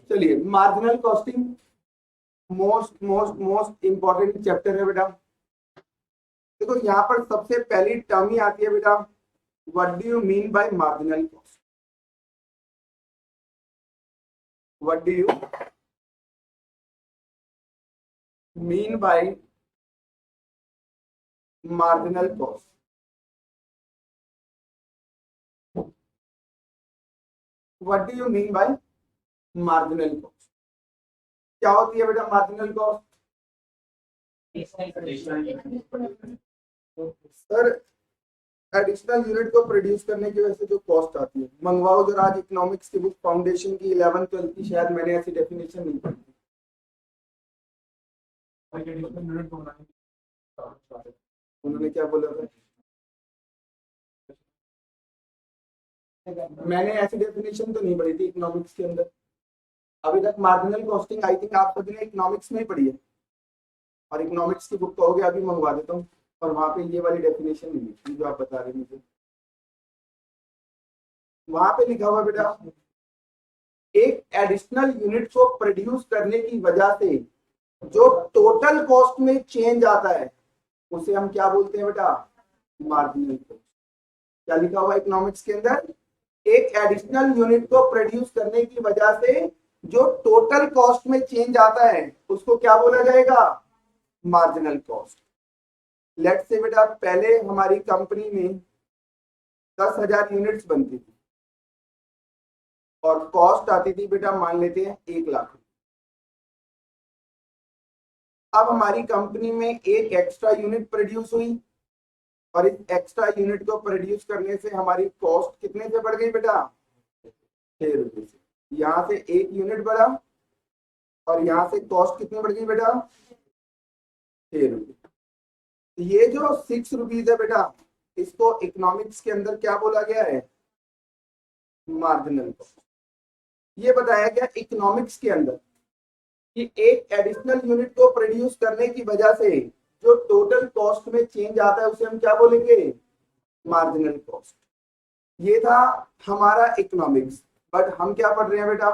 चलिए, marginal costing most most most important chapter है बेटा। देखो यहाँ पर सबसे पहली टर्म ही आती है बेटा, what do you mean by marginal cost. What do you mean by marginal cost. What do you mean by marginal cost, क्या होती है बेटा marginal cost? Sir, additional unit को प्रोड्यूस करने की वजह से जो कॉस्ट आती है। मंगवाओ जरा आज इकोनॉमिक्स की बुक, फाउंडेशन की 11th 12th की, शायद मैंने ऐसी डेफिनेशन नहीं पढ़ी। उन्होंने क्या बोला था? मैंने ऐसी डेफिनेशन तो नहीं पढ़ी थी इकोनॉमिक्स के अंदर अभी तक। मार्जिनल कॉस्टिंग आई थिंक आप सभी ने इकोनॉमिक्स में ही पढ़ी है, और इकोनॉमिक्स की बुक कहोगे अभी मंगवा देता हूँ, और वहां पे ये वाली डेफिनेशन नहीं है जो आप बता रहे हैं मुझे। वहां पे लिखा हुआ बेटा, एक एडिशनल यूनिट को प्रोड्यूस करने की वजह से जो टोटल कॉस्ट में चेंज आता है उसे हम क्या बोलते हैं बेटा? Marginal cost. क्या लिखा हुआ इकोनॉमिक्स के अंदर? एक एडिशनल यूनिट को प्रोड्यूस करने की वजह से जो टोटल कॉस्ट में चेंज आता है उसको क्या बोला जाएगा? Marginal cost. लेट्स से बेटा, पहले हमारी कंपनी में 10,000 यूनिट्स बनती थी और कॉस्ट आती थी बेटा, मान लेते हैं 1 लाख। अब हमारी कंपनी में एक एक्स्ट्रा यूनिट प्रोड्यूस हुई, और इस एक्स्ट्रा यूनिट को प्रोड्यूस करने से हमारी कॉस्ट कितने से बढ़ गई बेटा? 6 रुपए से। यहां से एक यूनिट बढ़ा और यहां से कॉस्ट कितनी बढ़ गई बेटा? 6 रुपए। ये जो 6 रुपीज है बेटा, इसको इकोनॉमिक्स के अंदर क्या बोला गया है? Marginal cost. ये बताया गया इकोनॉमिक्स के अंदर कि एक एडिशनल यूनिट को प्रोड्यूस करने की वजह से जो टोटल कॉस्ट में चेंज आता है उसे हम क्या बोलेंगे? Marginal cost. ये था हमारा इकोनॉमिक्स। बट हम क्या पढ़ रहे हैं बेटा?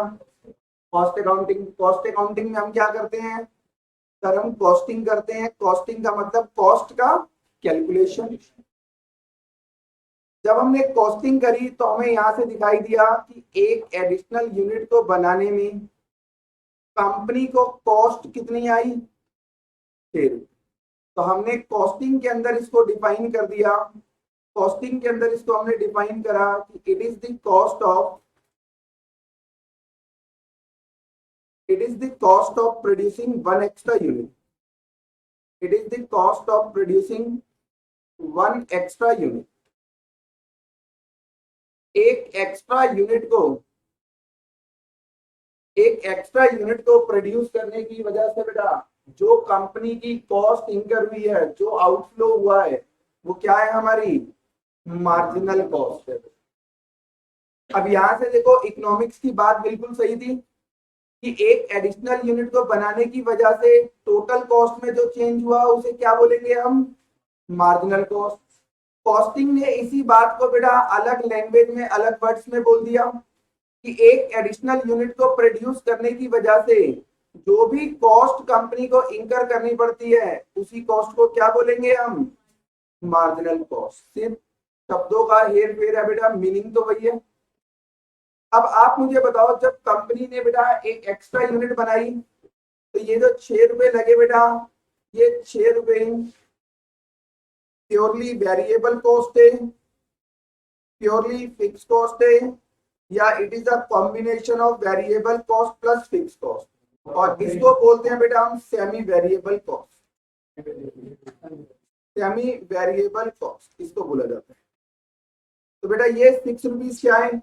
Cost accounting. कॉस्ट अकाउंटिंग में हम क्या करते हैं सर? हम कॉस्टिंग करते हैं। कॉस्टिंग का मतलब कॉस्ट का कैलकुलेशन। जब हमने कॉस्टिंग करी तो हमें यहां से दिखाई दिया कि एक एडिशनल यूनिट को बनाने में कंपनी को कॉस्ट कितनी आई? 6 रुपए। तो हमने कॉस्टिंग के अंदर इसको डिफाइन कर दिया। कॉस्टिंग के अंदर इसको हमने डिफाइन करा कि it is the cost of producing one extra unit. It is the cost of producing one extra unit. एक एक्स्ट्रा यूनिट को प्रोड्यूस करने की वजह से बेटा जो कंपनी की कॉस्ट इंकर हुई है, जो आउटफ्लो हुआ है, वो क्या है? हमारी मार्जिनल कॉस्ट है। अब यहां से देखो, इकोनॉमिक्स की बात बिल्कुल सही थी कि एक एडिशनल यूनिट को बनाने की वजह से टोटल कॉस्ट में जो चेंज हुआ उसे क्या बोलेंगे हम? Marginal cost. कॉस्टिंग ने इसी बात को बेटा अलग लैंग्वेज में, अलग वर्ड्स में बोल दिया कि एक एडिशनल यूनिट को प्रोड्यूस करने की वजह से जो भी कॉस्ट कंपनी को इंकर करनी पड़ती है उसी कॉस्ट को क्या बोलेंगे हम? Marginal cost. सिर्फ शब्दों का हेर फेर है बेटा, मीनिंग तो वही है। अब आप मुझे बताओ, जब कंपनी ने बेटा एक एक्स्ट्रा यूनिट बनाई तो ये जो 6 रुपए लगे बेटा, ये 6 रुपए प्योरली वेरिएबल कॉस्ट है, प्योरली फिक्स कॉस्ट है, या it is a combination of variable cost plus fix cost? और इसको बोलते हैं बेटा हम semi variable cost. Semi variable cost इसको बोला जाता है। तो बेटा ये 6 रुपीज क्या है?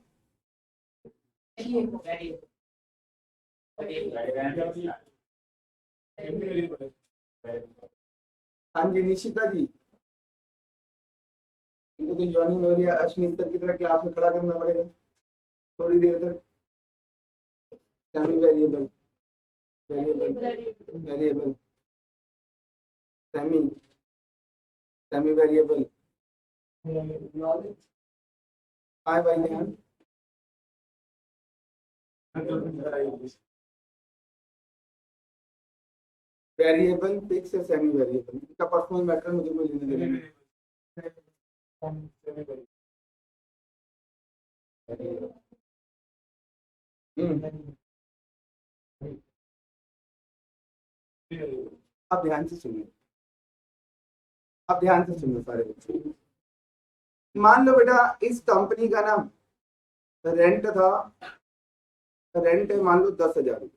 हाँ जी निशिता जी, इनको तो ज्वाइनिंग हो रही है। अश्विनी सर की तरह क्लास में खड़ा करना पड़ेगा थोड़ी देर तक। Semi variable, variable, variable, semi, semi variable. हाय भाई ध्यान। वेरिएबल फिक्स या सेमी वेरिएबल, इनका पर्सनल मैटर मुझे कोई लेने देने नहीं। अब ध्यान से सुनिए, अब ध्यान से सुनिए सारे बच्चे। मान लो बेटा इस कंपनी का नाम रेंट था, रेंट है मान लो 10,000 रुपये,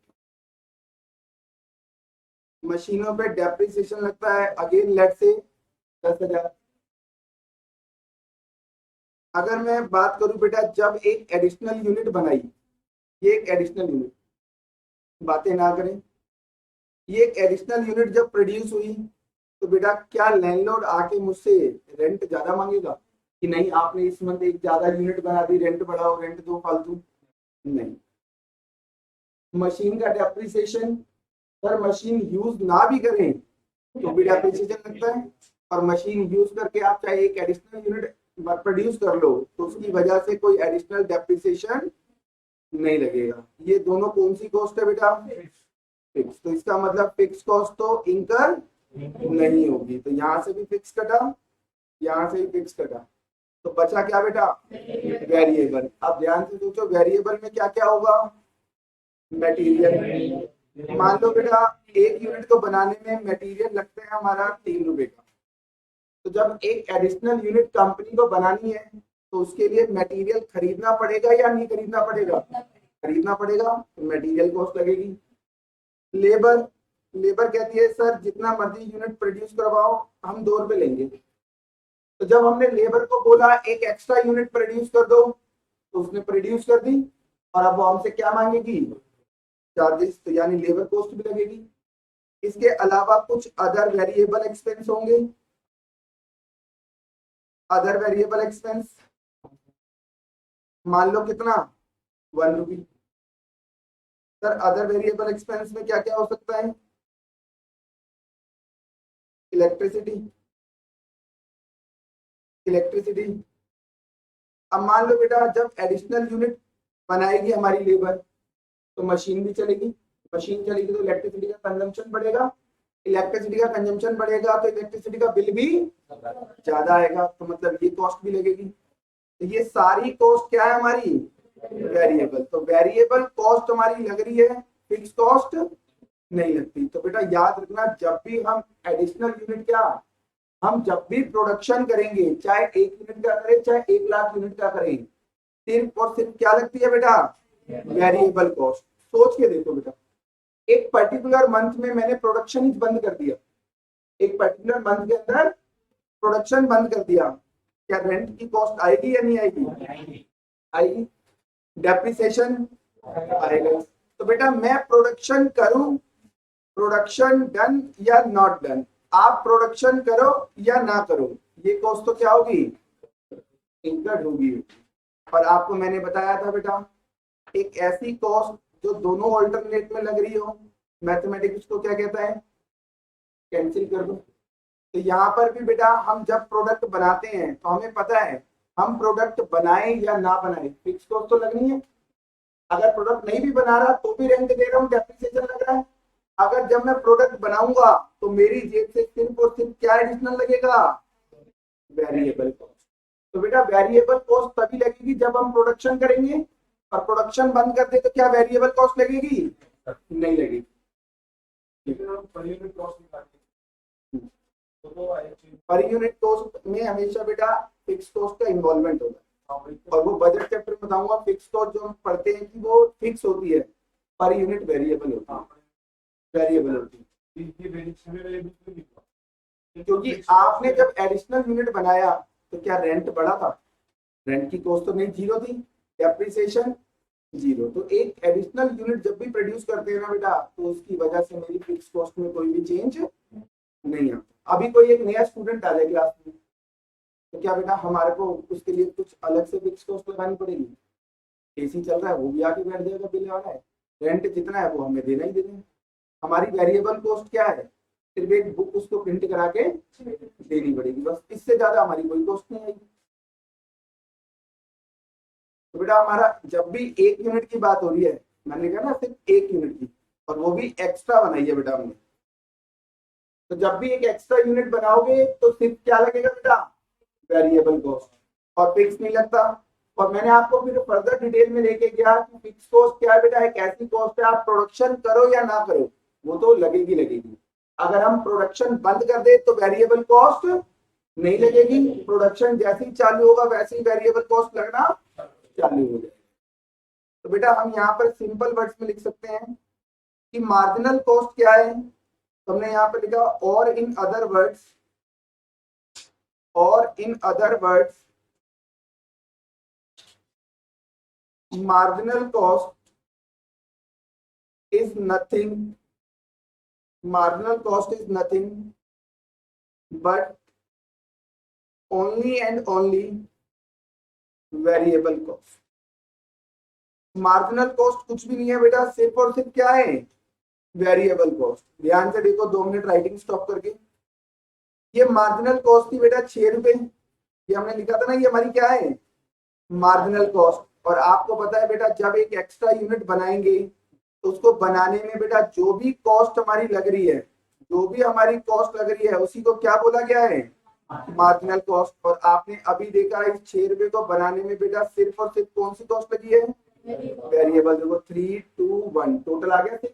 मशीनों पे डेप्रिसिएशन लगता है अगेन लेट से 10,000। अगर मैं बात करूं बेटा जब एक एडिशनल यूनिट बनाई, ये एक एडिशनल यूनिट, बातें ना करें, ये एक एडिशनल यूनिट जब प्रोड्यूस हुई तो बेटा क्या लैंडलॉर्ड आके मुझसे रेंट ज्यादा मांगेगा कि नहीं आपने इस मंथ एक ज्यादा यूनिट बना दी, रेंट बढ़ाओ, रेंट दो फालतू? नहीं। मशीन का डेप्रिसिएशन, अगर मशीन यूज ना भी करें तो भी डेप्रिसिएशन लगता है, और मशीन यूज करके आप चाहे एक एडिशनल यूनिट प्रोड्यूस कर लो तो उसकी वजह से कोई एडिशनल डेप्रिसिएशन नहीं लगेगा। ये दोनों कौन सी कॉस्ट है बेटा? फिक्स। तो इसका मतलब फिक्स कॉस्ट तो इंकर नहीं होगी, तो यहाँ से भी फिक्स कटा, यहाँ से भी फिक्स कटा, तो बचा क्या बेटा? वेरिएबल। अब ध्यान से सोचो वेरिएबल में क्या क्या होगा? मटेरियल। मान लो बेटा एक यूनिट को बनाने में मटेरियल लगता है हमारा 3 रुपए का, तो जब एक एडिशनल यूनिट कंपनी को बनानी है तो उसके लिए मटेरियल खरीदना पड़ेगा या नहीं खरीदना पड़ेगा? खरीदना पड़ेगा, तो मटेरियल कॉस्ट लगेगी। लेबर, लेबर कहती है सर जितना मर्जी यूनिट प्रोड्यूस करवाओ हम 2 रुपए लेंगे, तो जब हमने लेबर को बोला एक एक्स्ट्रा यूनिट प्रोड्यूस कर दो तो उसने प्रोड्यूस कर दी, और अब वो हमसे क्या मांगेगी? चार्जेस, तो यानी लेबर कॉस्ट भी लगेगी। इसके अलावा कुछ अदर वेरिएबल एक्सपेंस होंगे, अदर वेरिएबल एक्सपेंस मान लो कितना? 1 रुपी। सर अदर वेरिएबल एक्सपेंस में क्या क्या हो सकता है? Electricity, electricity. अब मान लो बेटा जब एडिशनल यूनिट बनाएगी हमारी लेबर तो मशीन भी चलेगी, मशीन चलेगी तो इलेक्ट्रिसिटी का कंजम्पशन बढ़ेगा, इलेक्ट्रिसिटी का कंजम्पशन बढ़ेगा तो इलेक्ट्रिसिटी का बिल भी ज्यादा आएगा, तो मतलब ये कॉस्ट भी लगेगी। तो ये सारी कॉस्ट क्या है हमारी? वेरिएबल। तो वेरिएबल कॉस्ट हमारी लग रही है, फिक्स कॉस्ट नहीं लगती। तो बेटा याद रखना जब भी हम एडिशनल यूनिट क्या, हम जब भी प्रोडक्शन करेंगे चाहे 1 यूनिट का करें चाहे 1 लाख यूनिट का करें, सिर्फ और सिर्फ क्या लगती है बेटा? Variable cost. सोच के देखो बेटा एक पर्टिकुलर मंथ में मैंने प्रोडक्शन ही बंद कर दिया, एक पर्टिकुलर मंथ के अंदर प्रोडक्शन बंद कर दिया, क्या रेंट की कॉस्ट आएगी या नहीं आएगी? आएगी। डेप्रिसिएशन आएगा। तो बेटा मैं प्रोडक्शन करूं, प्रोडक्शन डन या नॉट डन, आप प्रोडक्शन करो या ना करो, ये कॉस्ट तो क्या होगी? इनकर्ड होगी। और आपको मैंने बताया था बेटा एक ऐसी कॉस्ट जो दोनों ऑल्टरनेट में लग रही हो, मैथमेटिक्स को क्या कहता है? कैंसिल कर दो। तो यहाँ पर भी बेटा हम जब प्रोडक्ट बनाते हैं तो हमें पता है हम प्रोडक्ट बनाए या ना बनाए फिक्स कॉस्ट तो लगनी है। अगर प्रोडक्ट नहीं भी बना रहा तो भी रेंट दे रहा हूँ, डेप्रिसिएशन लग रहा है। अगर जब मैं प्रोडक्ट बनाऊंगा तो मेरी जेब से सिर्फ और सिर्फ क्या एडिशनल लगेगा? Variable cost. तो बेटा वेरिएबल कॉस्ट तभी लगेगी जब हम प्रोडक्शन करेंगे, और प्रोडक्शन बंद कर दे तो क्या वेरिएबल कॉस्ट लगेगी? नहीं लगेगी। पर यूनिट कॉस्ट में हमेशा बेटा फिक्स कॉस्ट का इन्वॉल्वमेंट होगा, और वो बजट चैप्टर में बताऊंगा फिक्स कॉस्ट जो हम पढ़ते हैं कि वो फिक्स होती है, पर यूनिट वेरिएबल होती है, वेरिएबल होती है। क्योंकि आपने जब एडिशनल यूनिट बनाया तो क्या रेंट बढ़ा था? रेंट की कॉस्ट तो नहीं, जीरो थी, डेप्रिसिएशन जीरो। तो एक एडिशनल यूनिट जब भी प्रोड्यूस करते हैं ना बेटा तो उसकी वजह से मेरी फिक्स कॉस्ट में कोई भी चेंज नहीं आता। अभी कोई एक नया स्टूडेंट आ जाए क्लास में तो क्या बेटा हमारे को उसके लिए कुछ अलग से फिक्स कॉस्ट लगानी पड़ेगी? एसी चल रहा है वो भी आके बैठ जाएगा, बिल आ रहा है, रेंट जितना है वो हमें देना ही देना है। हमारी वेरिएबल कॉस्ट क्या है? सिर्फ एक बुक उसको प्रिंट करा के देनी पड़ेगी, बस इससे ज्यादा हमारी कोई कॉस्ट नहीं आएगी। तो बेटा हमारा जब भी 1 यूनिट की बात हो रही है मैंने लिखा ना सिर्फ 1 यूनिट की, और वो भी एक्स्ट्रा बनाई है बेटा हमने। तो जब भी एक एक्स्ट्रा यूनिट बनाओगे तो सिर्फ क्या लगेगा बेटा, वेरिएबल कॉस्ट, और फिक्स नहीं लगता। और मैंने आपको फिर फर्दर डिटेल में लेके गया कि फिक्स कॉस्ट क्या है बेटा, एक ऐसी कॉस्ट है आप प्रोडक्शन करो या ना करो वो तो लगेगी लगेगी। अगर हम प्रोडक्शन बंद कर दे तो वेरिएबल कॉस्ट नहीं लगेगी, प्रोडक्शन जैसे ही चालू होगा वैसे ही वेरिएबल कॉस्ट लगना चालू हो जाएगा। तो बेटा हम यहाँ पर सिंपल वर्ड्स में लिख सकते हैं कि मार्जिनल कॉस्ट क्या है, तो हमने यहाँ पर लिखा और इन अदर वर्ड्स, और in other words marginal cost is nothing, marginal cost is nothing but only and only variable cost। Marginal cost कुछ भी नहीं है बेटा, सिर्फ और सिर्फ क्या है, वेरिएबल कॉस्ट। ध्यान से देखो, 2 मिनट राइटिंग स्टॉप करके। ये मार्जिनल कॉस्ट थी बेटा 6 रुपए, ये हमने लिखा था ना, ये हमारी क्या है, मार्जिनल कॉस्ट। और आपको पता है बेटा जब एक एक्स्ट्रा यूनिट बनाएंगे तो उसको बनाने में बेटा जो भी कॉस्ट हमारी लग रही है, जो भी हमारी कॉस्ट लग रही है उसी को क्या बोला गया है, मार्जिनल कॉस्ट। और आपने अभी देखा इस 6 रुपए को बनाने में बेटा सिर्फ और सिर्फ कौन सी कॉस्ट लगी है, वेरिएबल। देखो 3 2 1 टोटल आ गया 6।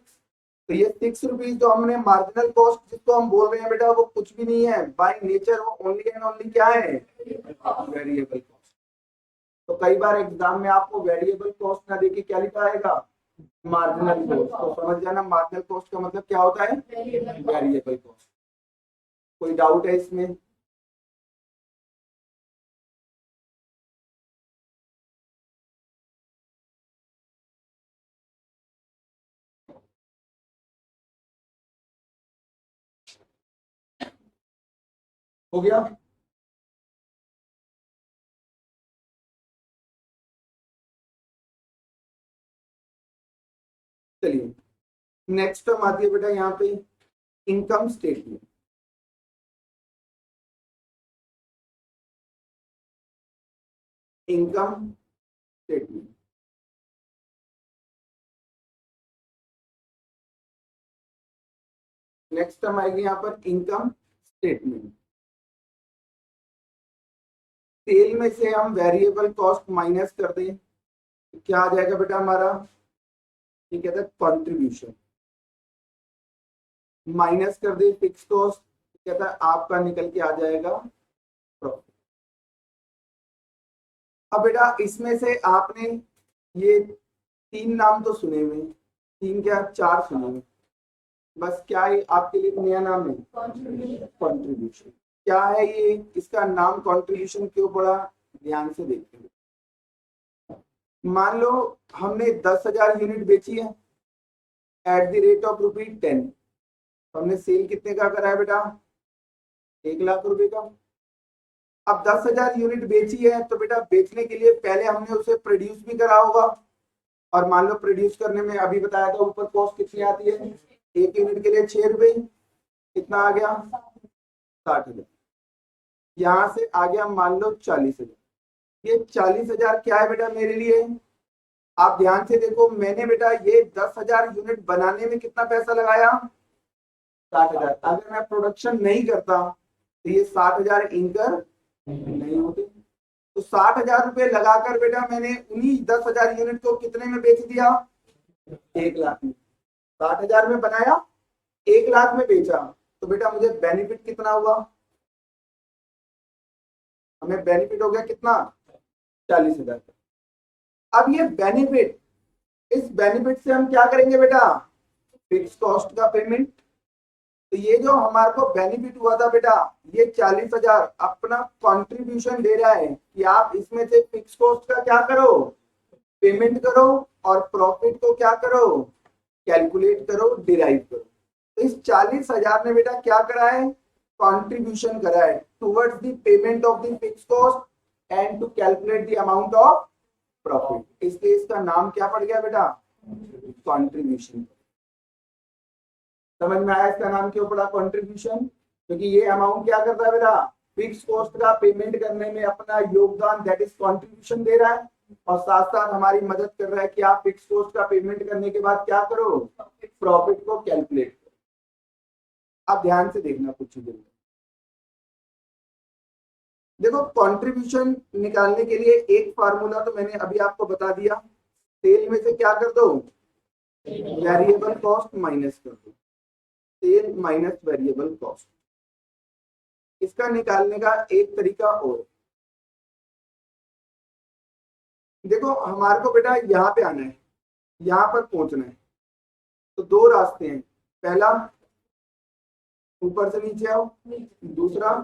तो ये 6 रुपीज जो हमने मार्जिनल कॉस्ट जिसको हम बोल रहे हैं बेटा वो कुछ भी नहीं है, बाय नेचर वो ओनली एंड ओनली क्या है, वेरिएबल कॉस्ट। तो कई बार एग्जाम में आपको वेरिएबल कॉस्ट ना देके क्या लिखा आएगा, मार्जिनल कॉस्ट। तो समझ जाना मार्जिनल कॉस्ट का मतलब क्या होता है, वेरिएबल कॉस्ट। कोई डाउट है इसमें? हो गया? चलिए नेक्स्ट टर्म आती है बेटा यहाँ पे income statement. Income statement next term आएगी यहाँ पर इनकम स्टेटमेंट। सेल में से हम वेरिएबल कॉस्ट माइनस कर दें तो क्या आ जाएगा बेटा हमारा, ये कहता है कंट्रीब्यूशन। माइनस कर दे फिक्स कॉस्ट, कहता है आपका निकल के आ जाएगा प्रॉफिट। अब बेटा इसमें से आपने ये 3 नाम तो सुने हुए, 3 क्या 4 सुने हुए, बस क्या है आपके लिए नया नाम है, कंट्रीब्यूशन। क्या है ये, इसका नाम कंट्रीब्यूशन क्यों पड़ा, ध्यान से देखते हैं। मान लो हमने 10,000 यूनिट बेची है एट द रेट ऑफ ₹10, हमने सेल कितने का करा है बेटा, 1 लाख रुपए का। अब 10,000 यूनिट बेची है तो बेटा बेचने के लिए पहले हमने उसे प्रोड्यूस भी करा होगा, और मान लो प्रोड्यूस करने में अभी बताया था ऊपर कॉस्ट कितनी आती है, 1 यूनिट के लिए 6 रुपए, कितना आ गया 60,000। यहाँ से आ गया मान लो 40,000। ये 40,000 क्या है बेटा मेरे लिए, आप ध्यान से देखो, मैंने बेटा ये 10,000 यूनिट बनाने में कितना पैसा लगाया, 60,000। अगर मैं प्रोडक्शन नहीं करता तो ये 60,000 इनकर नहीं होते। तो 60,000 रुपए लगाकर बेटा मैंने उन्हीं 10,000 यूनिट को कितने में बेच दिया, 1 लाख में। 60,000 में बनाया, 1 लाख में बेचा, तो बेटा मुझे बेनिफिट कितना हुआ, हमें बेनिफिट हो गया कितना, 40,000। अब ये बेनिफिट, इस बेनिफिट से हम क्या करेंगे बेटा, फिक्स कॉस्ट का पेमेंट। तो ये जो हमारे को बेनिफिट हुआ था बेटा, ये 40,000 अपना कंट्रीब्यूशन दे रहा है कि आप इसमें से फिक्स कॉस्ट का क्या करो, पेमेंट करो, और प्रॉफिट को क्या करो, कैलकुलेट करो, डिराइव करो। तो इस 40,000 ने बेटा क्या करा है, कंट्रीब्यूशन करा है towards the payment of the fix cost and to calculate the amount of profit. इसलिए इसका नाम क्या पड़ गया बेटा, कंट्रीब्यूशन। समझ में आया इसका नाम क्यों पड़ा कंट्रीब्यूशन, क्योंकि ये अमाउंट क्या करता है बेटा, फिक्स कॉस्ट का पेमेंट करने में अपना योगदान दैट इज कंट्रीब्यूशन दे रहा है। और साथ साथ हमारी मदद कर रहा है कि आप फिक्स कॉस्ट का पेमेंट करने के बाद क्या करो, प्रॉफिट को कैलकुलेट करो। आप ध्यान से देखना कुछ चीजें। देखो कंट्रीब्यूशन निकालने के लिए एक फार्मूला तो मैंने अभी आपको बता दिया, सेल में से क्या कर दो, वेरिएबल कॉस्ट माइनस कर दो, सेल माइनस वेरिएबल कॉस्ट। इसका निकालने का एक तरीका और, देखो हमारे को बेटा यहाँ पे आना है, यहाँ पर पहुंचना है, तो दो रास्ते हैं, पहला ऊपर से नीचे आओ, दूसरा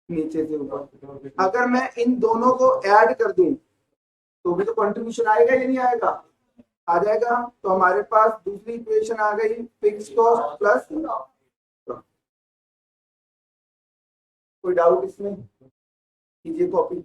नीचे से ऊपर। अगर मैं इन दोनों को ऐड कर दूं तो भी तो कंट्रीब्यूशन आएगा या नहीं आएगा, आ जाएगा। तो हमारे पास दूसरी इक्वेशन आ गई, फिक्स कॉस्ट प्लस। कोई डाउट इसमें, कीजिए कॉपी।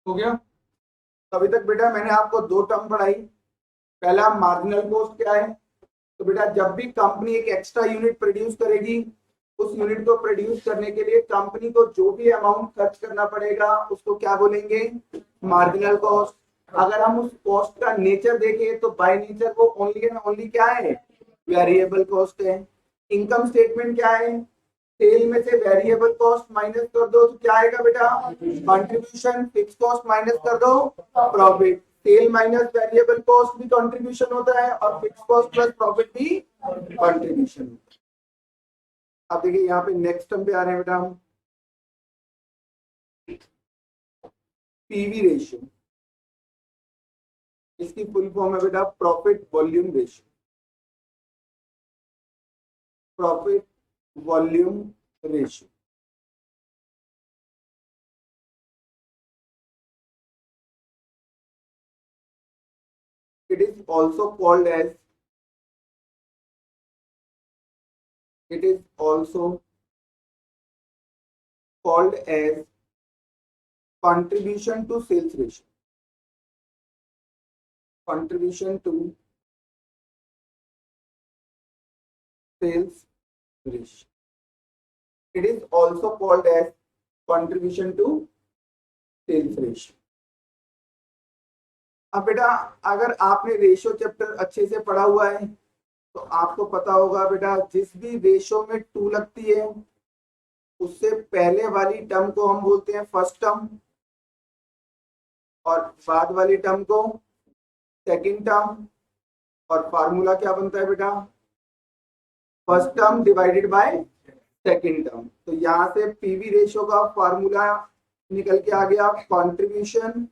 हो गया। अभी तक बेटा मैंने आपको दो टर्म पढ़ाई। पहला मार्जिनल कॉस्ट क्या है, तो बेटा जब भी कंपनी एक एक्स्ट्रा यूनिट प्रोड्यूस करेगी, उस यूनिट को प्रोड्यूस करने के लिए कंपनी को जो भी अमाउंट खर्च करना पड़ेगा उसको क्या बोलेंगे, मार्जिनल कॉस्ट। अगर हम उस कॉस्ट का नेचर देखें तो बाय नेचर वो ओनली एंड ओनली क्या है, वेरिएबल कॉस्ट है। इनकम स्टेटमेंट क्या है, सेल में से वेरिएबल कॉस्ट माइनस कर दो तो क्या आएगा बेटा, कंट्रीब्यूशन। फिक्स कॉस्ट माइनस कर दो, profit. Sale minus variable cost भी कंट्रीब्यूशन होता है और फिक्स कॉस्ट प्लस प्रॉफिट भी कंट्रीब्यूशन होता है। अब देखिए यहाँ पे नेक्स्ट टर्म पे आ रहे हैं बेटा हम, पीवी रेशियो। इसकी फुल फॉर्म है बेटा profit volume ratio, profit volume ratio. It is also called as, it is also called as contribution to sales ratio, contribution to sales ratio. It is also called as contribution to sales ratio. अब बेटा अगर आपने ratio chapter अच्छे से पढ़ा हुआ है तो आपको पता होगा बेटा जिस भी रेशियो में 2 लगती है उससे पहले वाली टर्म को हम बोलते हैं फर्स्ट टर्म और बाद वाली टर्म को सेकंड टर्म। और फार्मूला क्या बनता है बेटा, first term divided by second term. तो यहां से पीवी रेशियो का फार्मूला निकल के आ गया, contribution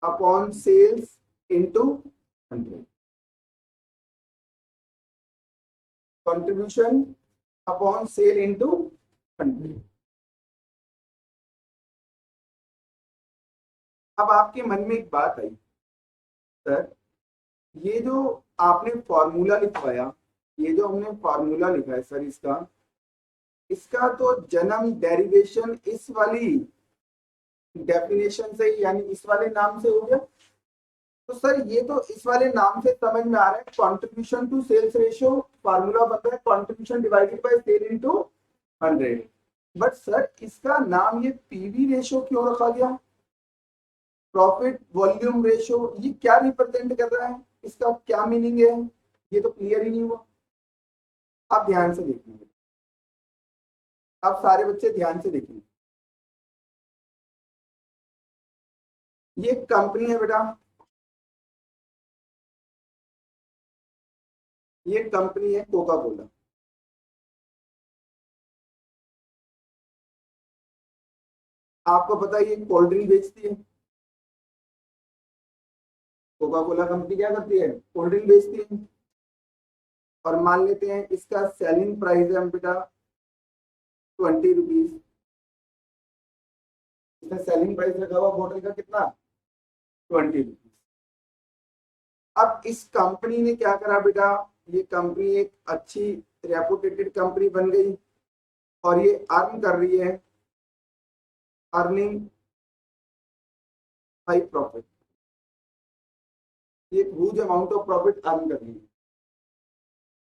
upon sales into 100, contribution upon sale into 100। अब आपके मन में एक बात आई, सर ये जो आपने फॉर्मूला लिखवाया, ये जो हमने फॉर्मूला लिखा है सर इसका, इसका तो जन्म डेरिवेशन इस वाली डेफिनेशन से यानी इस वाले नाम से हो गया। तो सर ये तो इस वाले नाम से समझ में आ रहा है, contribution to sales ratio formula बन रहा है contribution divided by sale into 100। But sir इसका नाम ये पीवी रेशियो क्यों रखा गया, प्रॉफिट वॉल्यूम रेशियो, ये क्या रिप्रेजेंट कर रहा है, इसका क्या मीनिंग है, ये तो क्लियर ही नहीं हुआ। आप ध्यान से देखिए, आप सारे बच्चे ध्यान से देखिए। ये कंपनी है बेटा, ये कंपनी है कोका कोला। आपको पता है ये कोल्ड ड्रिंक बेचती है, कोका कोला कंपनी क्या करती है, कोल्ड ड्रिंक बेचती है। और मान लेते हैं इसका सेलिंग प्राइस है बेटा 20 रुपीज। इसमें सेलिंग प्राइस रखा हुआ बोतल का कितना, 20 रुपीज। अब इस कंपनी ने क्या करा बेटा, ये कंपनी एक अच्छी रेपुटेटेड कंपनी बन गई और ये अर्न कर रही है, अर्निंग हाई प्रॉफिट, ये huge amount of profit earn कर रही है।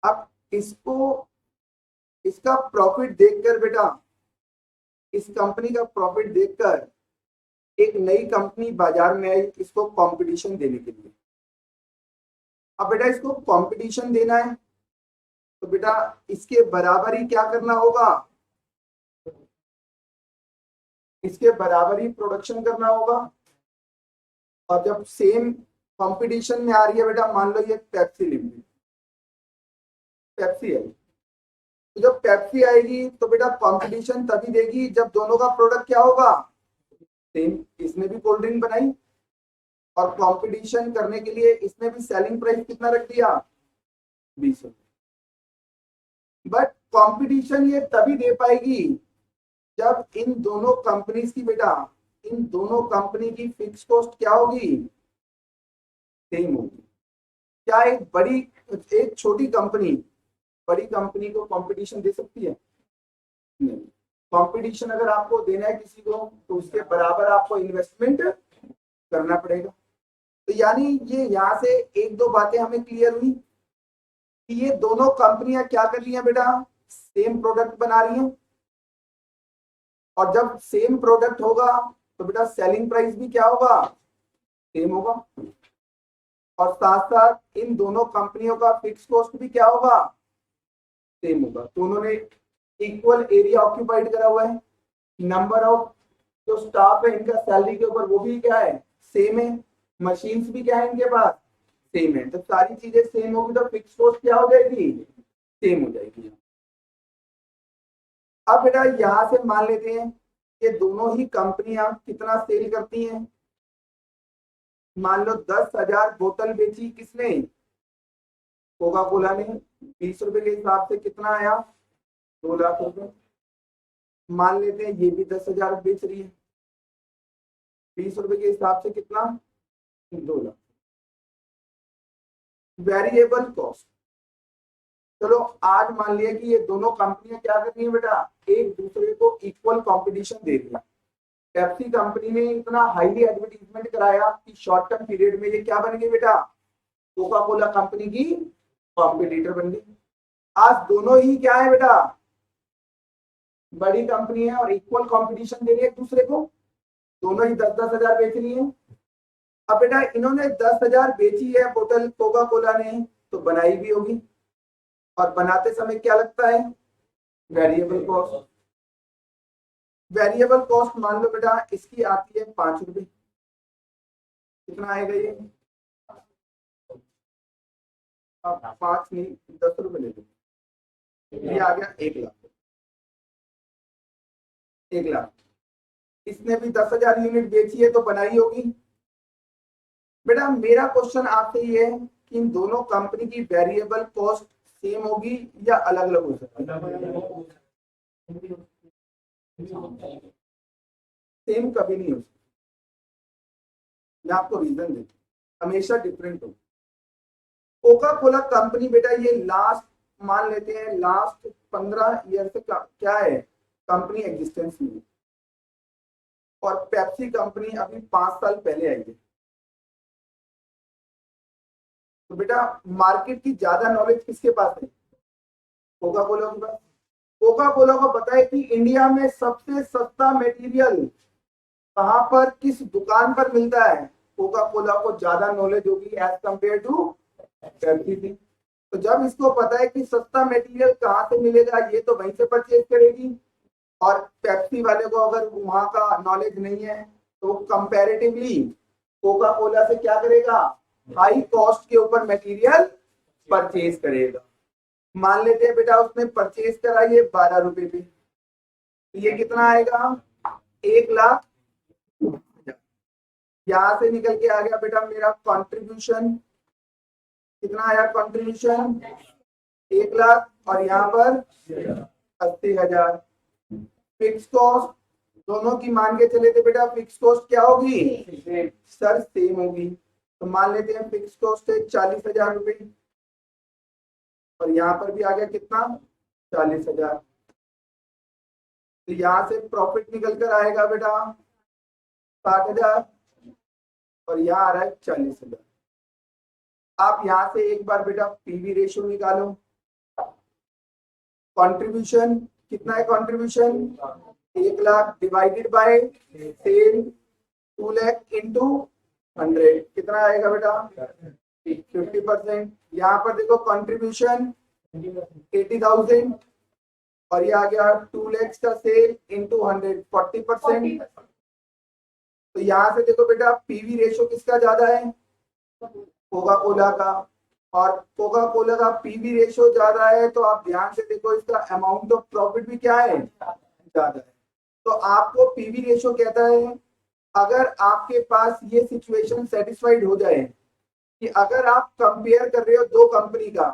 अब इसको इसका प्रॉफिट देखकर बेटा, इस कंपनी का प्रॉफिट देखकर एक नई कंपनी बाजार में आई इसको कंपटीशन देने के लिए। अब बेटा इसको कंपटीशन देना है तो बेटा इसके बराबर ही क्या करना होगा, इसके बराबर ही प्रोडक्शन करना होगा। और जब सेम कंपटीशन में आ रही है बेटा, मान लो ये पेप्सी लिमिटेड, पेप्सी है, तो जब पेप्सी आएगी तो बेटा कंपटीशन तभी देगी जब दोनों का प्रोडक्ट क्या होगा सेम। इसने भी कोल्ड ड्रिंक बनाई और कंपटीशन करने के लिए इसने भी सेलिंग प्राइस कितना रख दिया, 20 रुपए। बट कंपटीशन ये तभी दे पाएगी जब इन दोनों कंपनीज की बेटा, इन दोनों कंपनी की फिक्स कॉस्ट क्या होगी, सेम होगी। क्या एक छोटी कंपनी बड़ी कंपनी को कंपटीशन दे सकती है, नहीं। कंपटीशन अगर आपको देना है किसी को तो उसके बराबर आपको इन्वेस्टमेंट करना पड़ेगा। तो यानी ये यहाँ से एक दो बातें हमें क्लियर हुई कि ये दोनों कंपनियां क्या कर रही हैं बेटा, सेम प्रोडक्ट बना रही हैं। और जब सेम प्रोडक्ट होगा तो बेटा सेलिंग प्राइस भी क्या होगा, सेम होगा। और साथ साथ इन दोनों कंपनियों का फिक्स कॉस्ट भी क्या होगा, सेम होगा। दोनों ने इक्वल एरिया ऑक्यूपाइड करा हुआ है, नंबर ऑफ जो स्टाफ है इनका सैलरी के ऊपर वो भी क्या है, सेम है, मशीन्स भी क्या है इनके पास, सेम है। तो सारी चीजें सेम होगी तो फिक्स कॉस्ट क्या हो जाएगी, सेम हो जाएगी। अब बेटा यहां से मान लेते हैं ये दोनों ही कंपनियां कितना सेल करती हैं। मान लो 10,000 बोतल बेची किसने, कोका कोला ने। 20 रुपए के हिसाब से कितना आया, 2 लाख रुपए। मान लेते हैं ये भी 10,000 बेच रही है, 20 रुपए के हिसाब से कितना, 2 लाख। वेरिएबल कॉस्ट, चलो आज मान लिया कि ये दोनों कंपनियां क्या कर रही है बेटा, एक दूसरे को इक्वल कंपटीशन दे रही है। पेप्सी कंपनी ने इतना हाईली एडवर्टीजमेंट कराया कि शॉर्ट टर्म पीरियड में ये क्या बन गई बेटा, कोका कोला कंपनी की कॉम्पिटिटर बन गई। आज दोनों ही क्या है बेटा, बड़ी कंपनी है और इक्वल कंपटीशन दे रही है एक दूसरे को, दोनों ही 10-10 हजार बेच रही है। अब बेटा इन्होंने 10,000 बेची है बोतल कोका कोला ने, तो बनाई भी होगी और बनाते समय क्या लगता है, वेरिएबल कॉस्ट। वेरिएबल कॉस्ट मान लो बेटा इसकी आती है 5 रुपए, कितना आएगा ये, 5 नहीं 10 रुपए ले लो, ये आ गया 1 लाख। 1 लाख, इसने भी 10,000 यूनिट बेची है तो बनाई होगी। बेटा मेरा क्वेश्चन आपसे ये है कि इन दोनों कंपनी की वेरिएबल कॉस्ट सेम होगी या अलग अलग हो सकती है, सेम कभी नहीं हो सकती। मैं आपको रीजन देता हूं, हमेशा डिफरेंट हो। कोका कोला कंपनी बेटा ये लास्ट मान लेते हैं लास्ट 15 ईयर से क्या है कंपनी एग्जिस्टेंस में, और पेप्सी कंपनी अभी 5 साल पहले आई है, तो बेटा मार्केट की ज्यादा नॉलेज किसके पास है? कोका कोला के पास। कोका कोला को पता है कि इंडिया में सबसे सस्ता मटेरियल कहां पर किस दुकान पर मिलता है। कोका कोला को ज्यादा नॉलेज होगी एज कंपेयर टू पेप्सी थी। तो जब इसको पता है कि सस्ता मटेरियल कहां से मिलेगा, ये तो वहीं से परचेज करेगी। और पेप्सी वाले को अगर वहां का नॉलेज नहीं है तो कंपैरेटिवली कोका कोला से क्या करेगा, हाई कॉस्ट के ऊपर मटेरियल परचेज करेगा। मान लेते हैं बेटा उसने परचेज करा ये 12 रुपए पे, तो ये कितना आएगा 1,00,000। यहां से निकल के आ गया बेटा मेरा कंट्रीब्यूशन, कितना आया कंट्रीब्यूशन 1,00,000, और यहाँ पर 80,000। फिक्स कॉस्ट दोनों की मान के चले थे बेटा, फिक्स कॉस्ट क्या होगी सर सेम होगी। तो मान लेते हैं फिक्स कॉस्ट है 40,000 रुपए, और यहाँ पर भी आ गया कितना 40,000। तो यहाँ से प्रॉफिट निकल कर आएगा बेटा 60,000, और यहाँ आ रहा है 40,000। आप यहाँ से एक बार बेटा पीवी रेशियो निकालो। कंट्रीब्यूशन कितना है, contribution 1,00,000 divided by sale 2,00,000 into 100 कितना आएगा बेटा 50%। यहाँ पर देखो कंट्रीब्यूशन 80,000, और ये आ गया 2,00,000 का सेल इंटू 100 40%। तो यहाँ से देखो बेटा पीवी रेशियो किसका ज्यादा है, कोका कोला का। और कोका कोला का पीवी रेशियो ज्यादा है, तो आप ध्यान से देखो इसका अमाउंट ऑफ प्रॉफिट भी क्या है ज्यादा है। तो आपको पीवी रेशियो कहता है अगर आपके पास ये सिचुएशन सेटिस्फाइड हो जाए कि अगर आप कंपेयर कर रहे हो दो कंपनी का,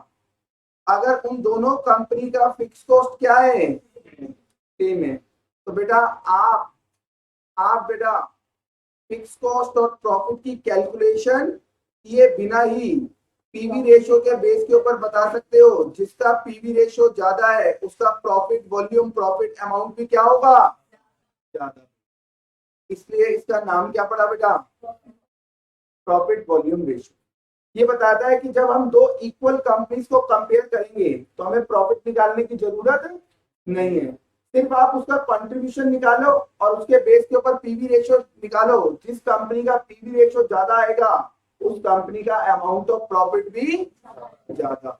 अगर उन दोनों कंपनी का फिक्स कॉस्ट क्या है सेम है, तो बेटा आप बेटा फिक्स कॉस्ट और प्रॉफिट की कैलकुलेशन ये बिना ही पीवी रेशियो के बेस के ऊपर बता सकते हो। जिसका पीवी रेशियो ज्यादा है उसका प्रॉफिट वॉल्यूम प्रॉफिट अमाउंट भी क्या होगा ज्यादा। इसलिए इसका नाम क्या पड़ा बेटा प्रॉफिट वॉल्यूम रेशियो। ये बताता है कि जब हम दो इक्वल कंपनीज को कंपेयर करेंगे तो हमें प्रॉफिट निकालने की जरूरत नहीं है, सिर्फ आप उसका कंट्रीब्यूशन निकालो और उसके बेस के ऊपर पीवी रेशियो निकालो। जिस कंपनी का पीवी रेशियो ज्यादा आएगा उस कंपनी का अमाउंट ऑफ प्रॉफिट भी ज्यादा।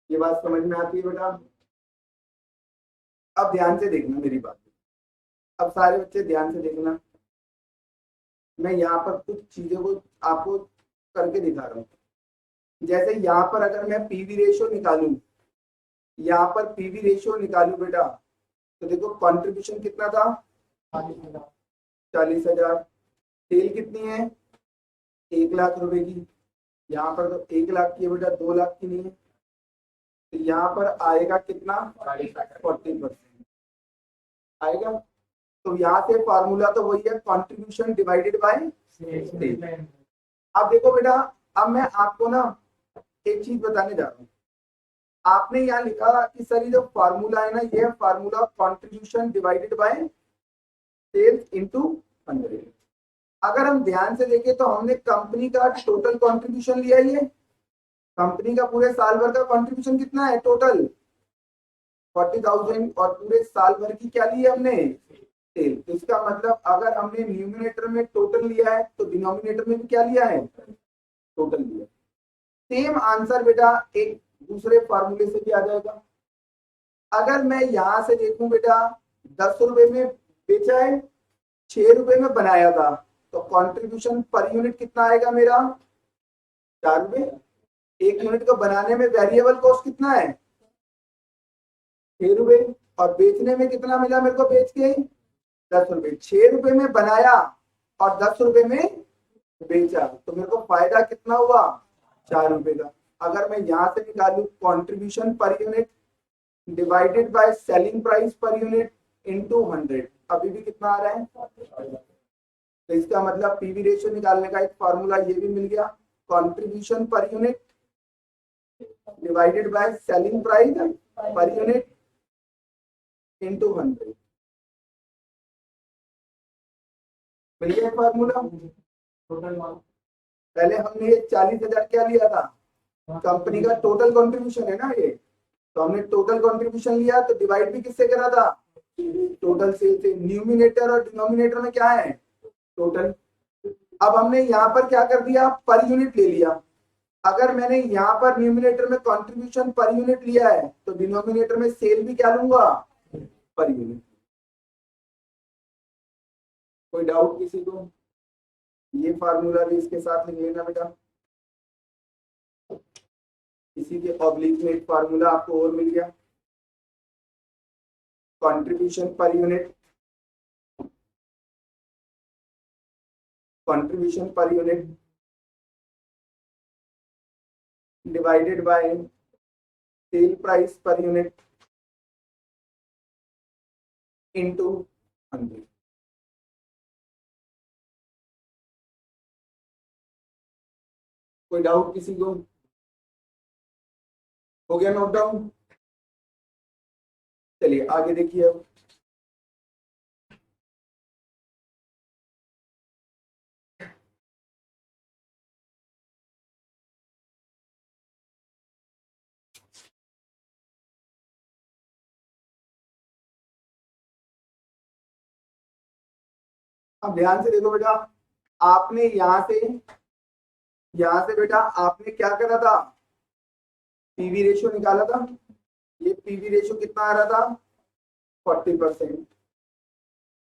ये बात समझ में आती है बेटा? अब ध्यान से देखना मेरी बात, अब सारे बच्चे ध्यान से देखना। मैं यहाँ पर कुछ चीजों को आपको करके दिखा रहा हूँ। जैसे यहाँ पर अगर मैं पीवी रेशियो निकालूं, यहाँ पर पीवी रेशियो निकालूं बेटा, तो देखो कंट्रीब्यूशन कितना था 40,000, सेल कितनी है 1,00,000 रुपए की। यहाँ पर तो 1,00,000 की है बेटा, 2,00,000 की नहीं है। तो यहाँ पर आएगा कितना 40% आएगा। तो यहाँ से फार्मूला तो वही है कंट्रीब्यूशन डिवाइडेड बाय सेल। अब देखो बेटा, अब मैं आपको ना एक चीज बताने जा रहा हूँ। आपने यहाँ लिखा कि सर ये जो फार्मूला है ना, ये formula contribution divided by sales into 100। अगर हम ध्यान से देखें तो हमने कंपनी का टोटल कंट्रीब्यूशन लिया, ये कंपनी का पूरे साल भर का कंट्रीब्यूशन कितना है टोटल 40,000, और पूरे साल भर की क्या ली है हमने सेल। तो इसका मतलब अगर हमने न्यूमिनेटर में टोटल लिया है तो डिनोमिनेटर में भी क्या लिया है टोटल लिया। सेम आंसर बेटा एक दूसरे फार्मूले से भी आ जाएगा। अगर मैं यहां से देखूं बेटा 10 रुपए में बेचा है, 6 रुपए में बनाया था, तो कंट्रीब्यूशन पर यूनिट कितना आएगा मेरा 4 रुपए। एक यूनिट को बनाने में वेरिएबल कॉस्ट कितना है 6 रुपए, और बेचने में कितना मिला मेरे को बेच के 10 रुपए। 6 रुपए में बनाया और 10 रुपए में बेचा, तो मेरे को फायदा कितना हुआ 4 रुपए का। अगर मैं यहां से निकालू contribution per unit divided by selling price per unit into 100, अभी भी कितना आ रहा है। तो इसका मतलब पीवी रेशियो निकालने का एक फार्मूला ये भी मिल गया, contribution per unit divided by selling price per unit into 100। मिल गया फार्मूला। पहले हमने ये 40,000 क्या लिया था, कंपनी का टोटल कंट्रीब्यूशन है ना ये, तो हमने टोटल कंट्रीब्यूशन लिया तो डिवाइड भी किससे करा था, टोटल से। न्यूमिनेटर और डिनोमिनेटर में क्या है, टोटल। अब हमने यहाँ पर क्या कर दिया, पर यूनिट ले लिया। अगर मैंने यहाँ पर न्यूमिनेटर में कंट्रीब्यूशन पर यूनिट लिया है तो डिनोमिनेटर में सेल भी क्या लूंगा, पर यूनिट। कोई डाउट किसी को? ये फार्मूला भी इसके साथ लिख लेना बेटा। इसी के ऑब्लिक में एक फार्मूला आपको और मिल गया, contribution per unit, contribution per unit divided by sale price per unit into 100। कोई डाउट किसी को? हो गया नोट डाउन? चलिए आगे देखिए। अब ध्यान से देखो बेटा, आपने यहां से बेटा आपने क्या करा था, पीवी रेशियो निकाला था। ये पीवी रेशियो कितना आ रहा था, 40%।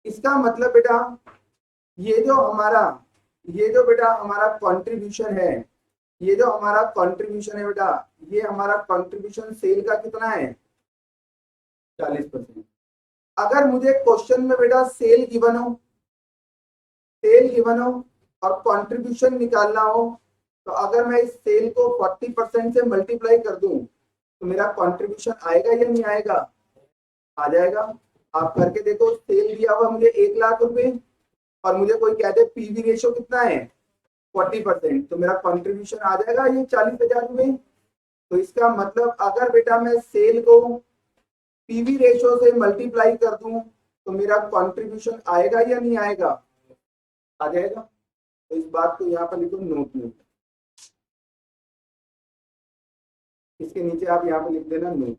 इसका मतलब बेटा ये जो बेटा हमारा कंट्रीब्यूशन है, ये जो हमारा कंट्रीब्यूशन है बेटा, ये हमारा कंट्रीब्यूशन सेल का कितना है, 40%। अगर मुझे क्वेश्चन में बेटा सेल गिवन हो और कंट्रीब्यूशन निकालना हो, तो अगर मैं इस सेल को 40% से मल्टीप्लाई कर दूं तो मेरा कंट्रीब्यूशन आएगा या नहीं आएगा, आ जाएगा। आप करके देखो, सेल दिया हुआ मुझे 1,00,000 रुपए और मुझे कोई कहते पीवी रेशियो कितना है 40%, तो मेरा कंट्रीब्यूशन आ जाएगा ये 40,000 रुपए। तो इसका मतलब अगर बेटा मैं सेल को पीवी रेशियो से मल्टीप्लाई कर दूं तो मेरा कंट्रीब्यूशन आएगा या नहीं आएगा, आ जाएगा। तो इस बात को यहाँ पर लिखो नोट में, इसके नीचे आप यहाँ पर लिख देना नोट।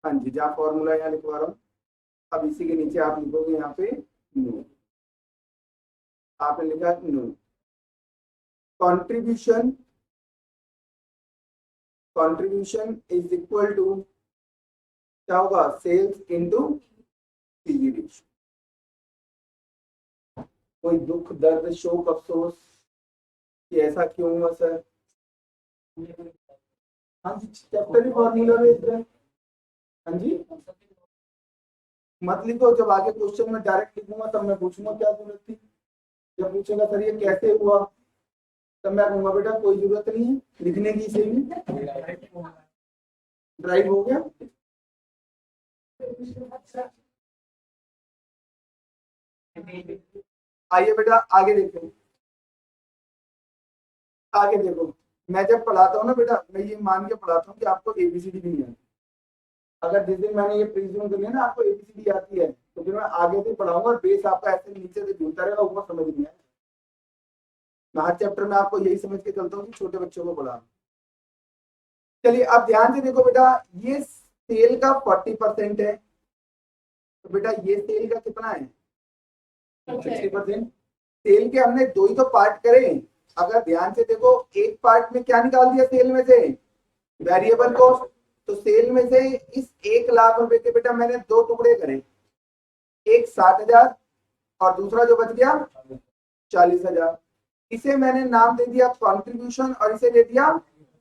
हाँ जी, जहाँ फॉर्मूला यहाँ लिखवा रहा हूँ, अब इसी के नीचे आप लिखोगे यहाँ पे नोट। आपने लिखा note, contribution is equal to क्या होगा, सेल्स इनटू पीवी रेशियो। कोई दुख दर्द शोक अफसोस कि ऐसा क्यों हुआ सर? हाँ जी, चैप्टर ही फॉर्मूला बेस्ड है। हाँ जी, मत लिखो, जब आगे क्वेश्चन में डायरेक्ट लिखूंगा तब मैं पूछूंगा क्या जरूरत थी। जब पूछेगा सर ये कैसे हुआ, तब मैं कहूंगा बेटा कोई जरूरत नहीं है लिखने की, इसे भी ड्राइव हो गया। आइए बेटा आगे देखो, आगे देखो। मैं जब पढ़ाता हूँ ना बेटा, मैं ये मान के पढ़ाता हूँ कि आपको एबीसीडी नहीं है। अगर जिस दिन मैंने ये प्रीज्यूम कर लिया ना आपको एबीसीडी आती है, तो फिर मैं आगे से पढ़ाऊंगा और बेस आपका ऐसे नीचे से झूलता रहेगा, ऊपर समझ नहीं आएगा। मैं हर चैप्टर में आपको यही समझ के चलता हूँ कि छोटे बच्चों को पढ़ा। चलिए अब ध्यान से देखो बेटा, ये सेल का 40% है, तो बेटा ये सेल का कितना है, 60%। सेल के हमने दो ही तो पार्ट करे। अगर ध्यान से देखो, एक पार्ट में क्या निकाल दिया सेल में से, वेरिएबल कॉस्ट। तो सेल में से इस 1,00,000 रुपए के बेटा मैंने दो टुकड़े करे, एक 60,000 और दूसरा जो बच गया 40,000। इसे मैंने नाम दे दिया कंट्रीब्यूशन और इसे दे दिया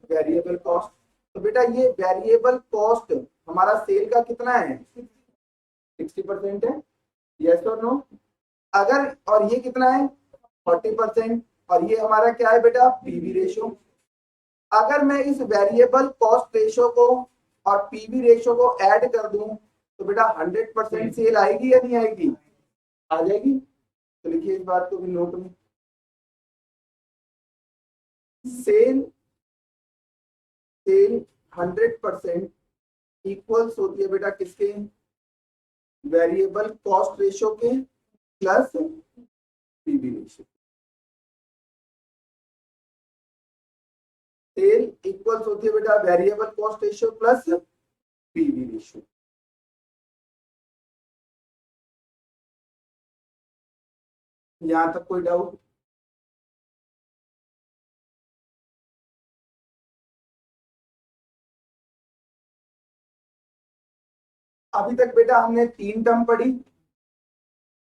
वेरिएबल कॉस्ट। तो बेटा ये वेरिएबल कॉस्ट हमारा सेल का कितना है, 60% है, यस और नो। अगर और ये कितना है 40%, और ये हमारा क्या है बेटा, पीवी रेशियो। अगर मैं इस वेरिएबल कॉस्ट रेशियो को और पीवी रेशियो को ऐड कर दूं तो बेटा 100% सेल आएगी या नहीं आएगी, आ जाएगी। तो लिखिए इस बात को भी नोट में, सेल सेल 100% इक्वल्स होती है बेटा किसके, वेरिएबल कॉस्ट रेशो के plus PV ratio. Sale equals होती है बेटा variable cost ratio plus PV ratio. यहां तक कोई डाउट? अभी तक बेटा हमने 3 टर्म पढ़ी।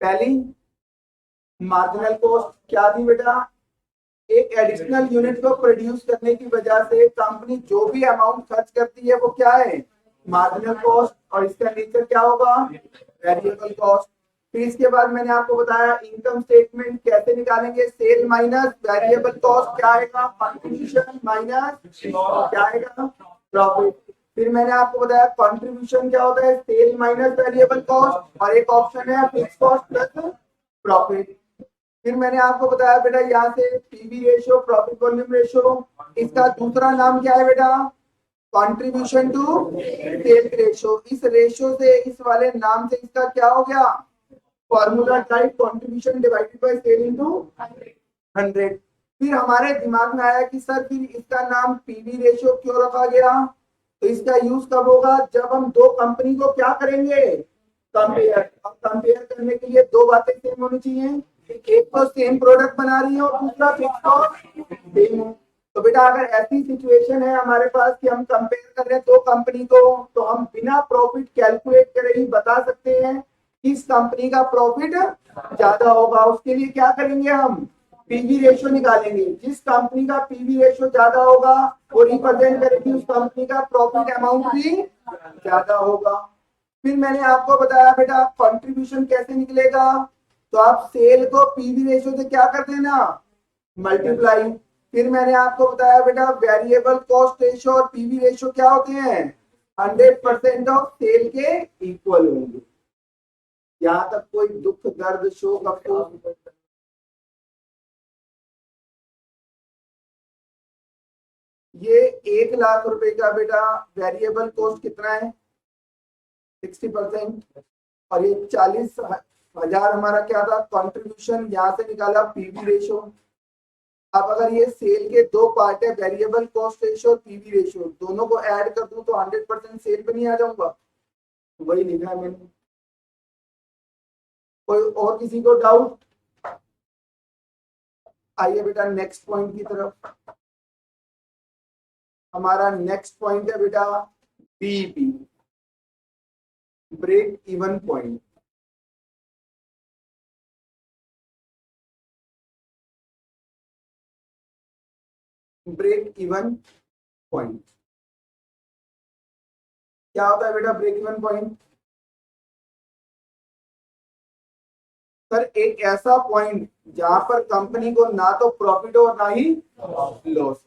पहली मार्जिनल कॉस्ट क्या थी बेटा, एक एडिशनल यूनिट को प्रोड्यूस करने की वजह से कंपनी जो भी अमाउंट खर्च करती है वो क्या है, मार्जिनल कॉस्ट, और इसका नेचर क्या होगा, वेरिएबल कॉस्ट। फिर इसके बाद मैंने आपको बताया इनकम स्टेटमेंट कैसे निकालेंगे, सेल माइनस वेरिएबल कॉस्ट क्या आएगा, कंट्रीब्यूशन माइनस क्या आएगा, प्रॉफिट। फिर मैंने आपको बताया कंट्रीब्यूशन क्या होता है, सेल माइनस वेरिएबल कॉस्ट, और एक ऑप्शन है फिक्स कॉस्ट प्लस प्रॉफिट। फिर मैंने आपको बताया बेटा यहाँ से PV ratio, profit volume ratio, इसका दूसरा नाम क्या है बेटा, कंट्रीब्यूशन टू सेल रेशियो। इस रेशियो से, इस वाले नाम से इसका क्या हो गया, formula type contribution divided by sale into 100। फिर हमारे दिमाग में आया कि सर फिर इसका नाम पीवी रेशियो क्यों रखा गया, तो इसका यूज कब होगा, जब हम दो कंपनी को क्या करेंगे, कंपेयर। अब कंपेयर करने के लिए दो बातें सेम होनी चाहिए, एक तो सेम प्रोडक्ट बना रही है और दूसरा फिक्स कॉस्ट सेम है। तो बेटा अगर ऐसी सिचुएशन है हमारे पास कि हम कंपेयर कर रहे हैं दो कंपनी को, तो हम बिना प्रॉफिट कैलकुलेट करे ही बता सकते हैं किस कंपनी का प्रॉफिट ज्यादा होगा। उसके लिए क्या करेंगे, हम पीवी रेशियो निकालेंगे। जिस कंपनी का पीवी रेशियो ज्यादा होगा वो रिप्रेजेंट करेगी उस कंपनी का प्रॉफिट अमाउंट भी ज्यादा होगा। फिर मैंने आपको बताया बेटा कंट्रीब्यूशन कैसे निकलेगा, तो आप सेल को पीवी रेशियो से क्या कर देना, मल्टीप्लाई। फिर मैंने आपको बताया बेटा वेरिएबल कॉस्ट रेशियो और पीवी रेशियो क्या होते हैं, 100% ऑफ सेल के इक्वल होंगे। यहां तक कोई दुख दर्द शोक अफसोस? ये 1 लाख रुपए का बेटा वेरिएबल कॉस्ट कितना है, 60%, और ये 40,000 हमारा क्या था कंट्रीब्यूशन, यहां से निकाला पीवी रेशियो। अब अगर ये सेल के दो पार्ट है, वेरिएबल कॉस्ट रेशियो और पीवी रेशियो, दोनों को ऐड कर दूं तो 100% सेल पे नहीं आ जाऊंगा, वही लिखा है मैंने। कोई और किसी को डाउट? आइए बेटा नेक्स्ट पॉइंट की तरफ। हमारा नेक्स्ट पॉइंट है बेटा BEP, break even point. Break even point क्या होता है बेटा, ब्रेक इवन पॉइंट सर एक ऐसा पॉइंट जहां पर कंपनी को ना तो प्रॉफिट हो ना ही लॉस।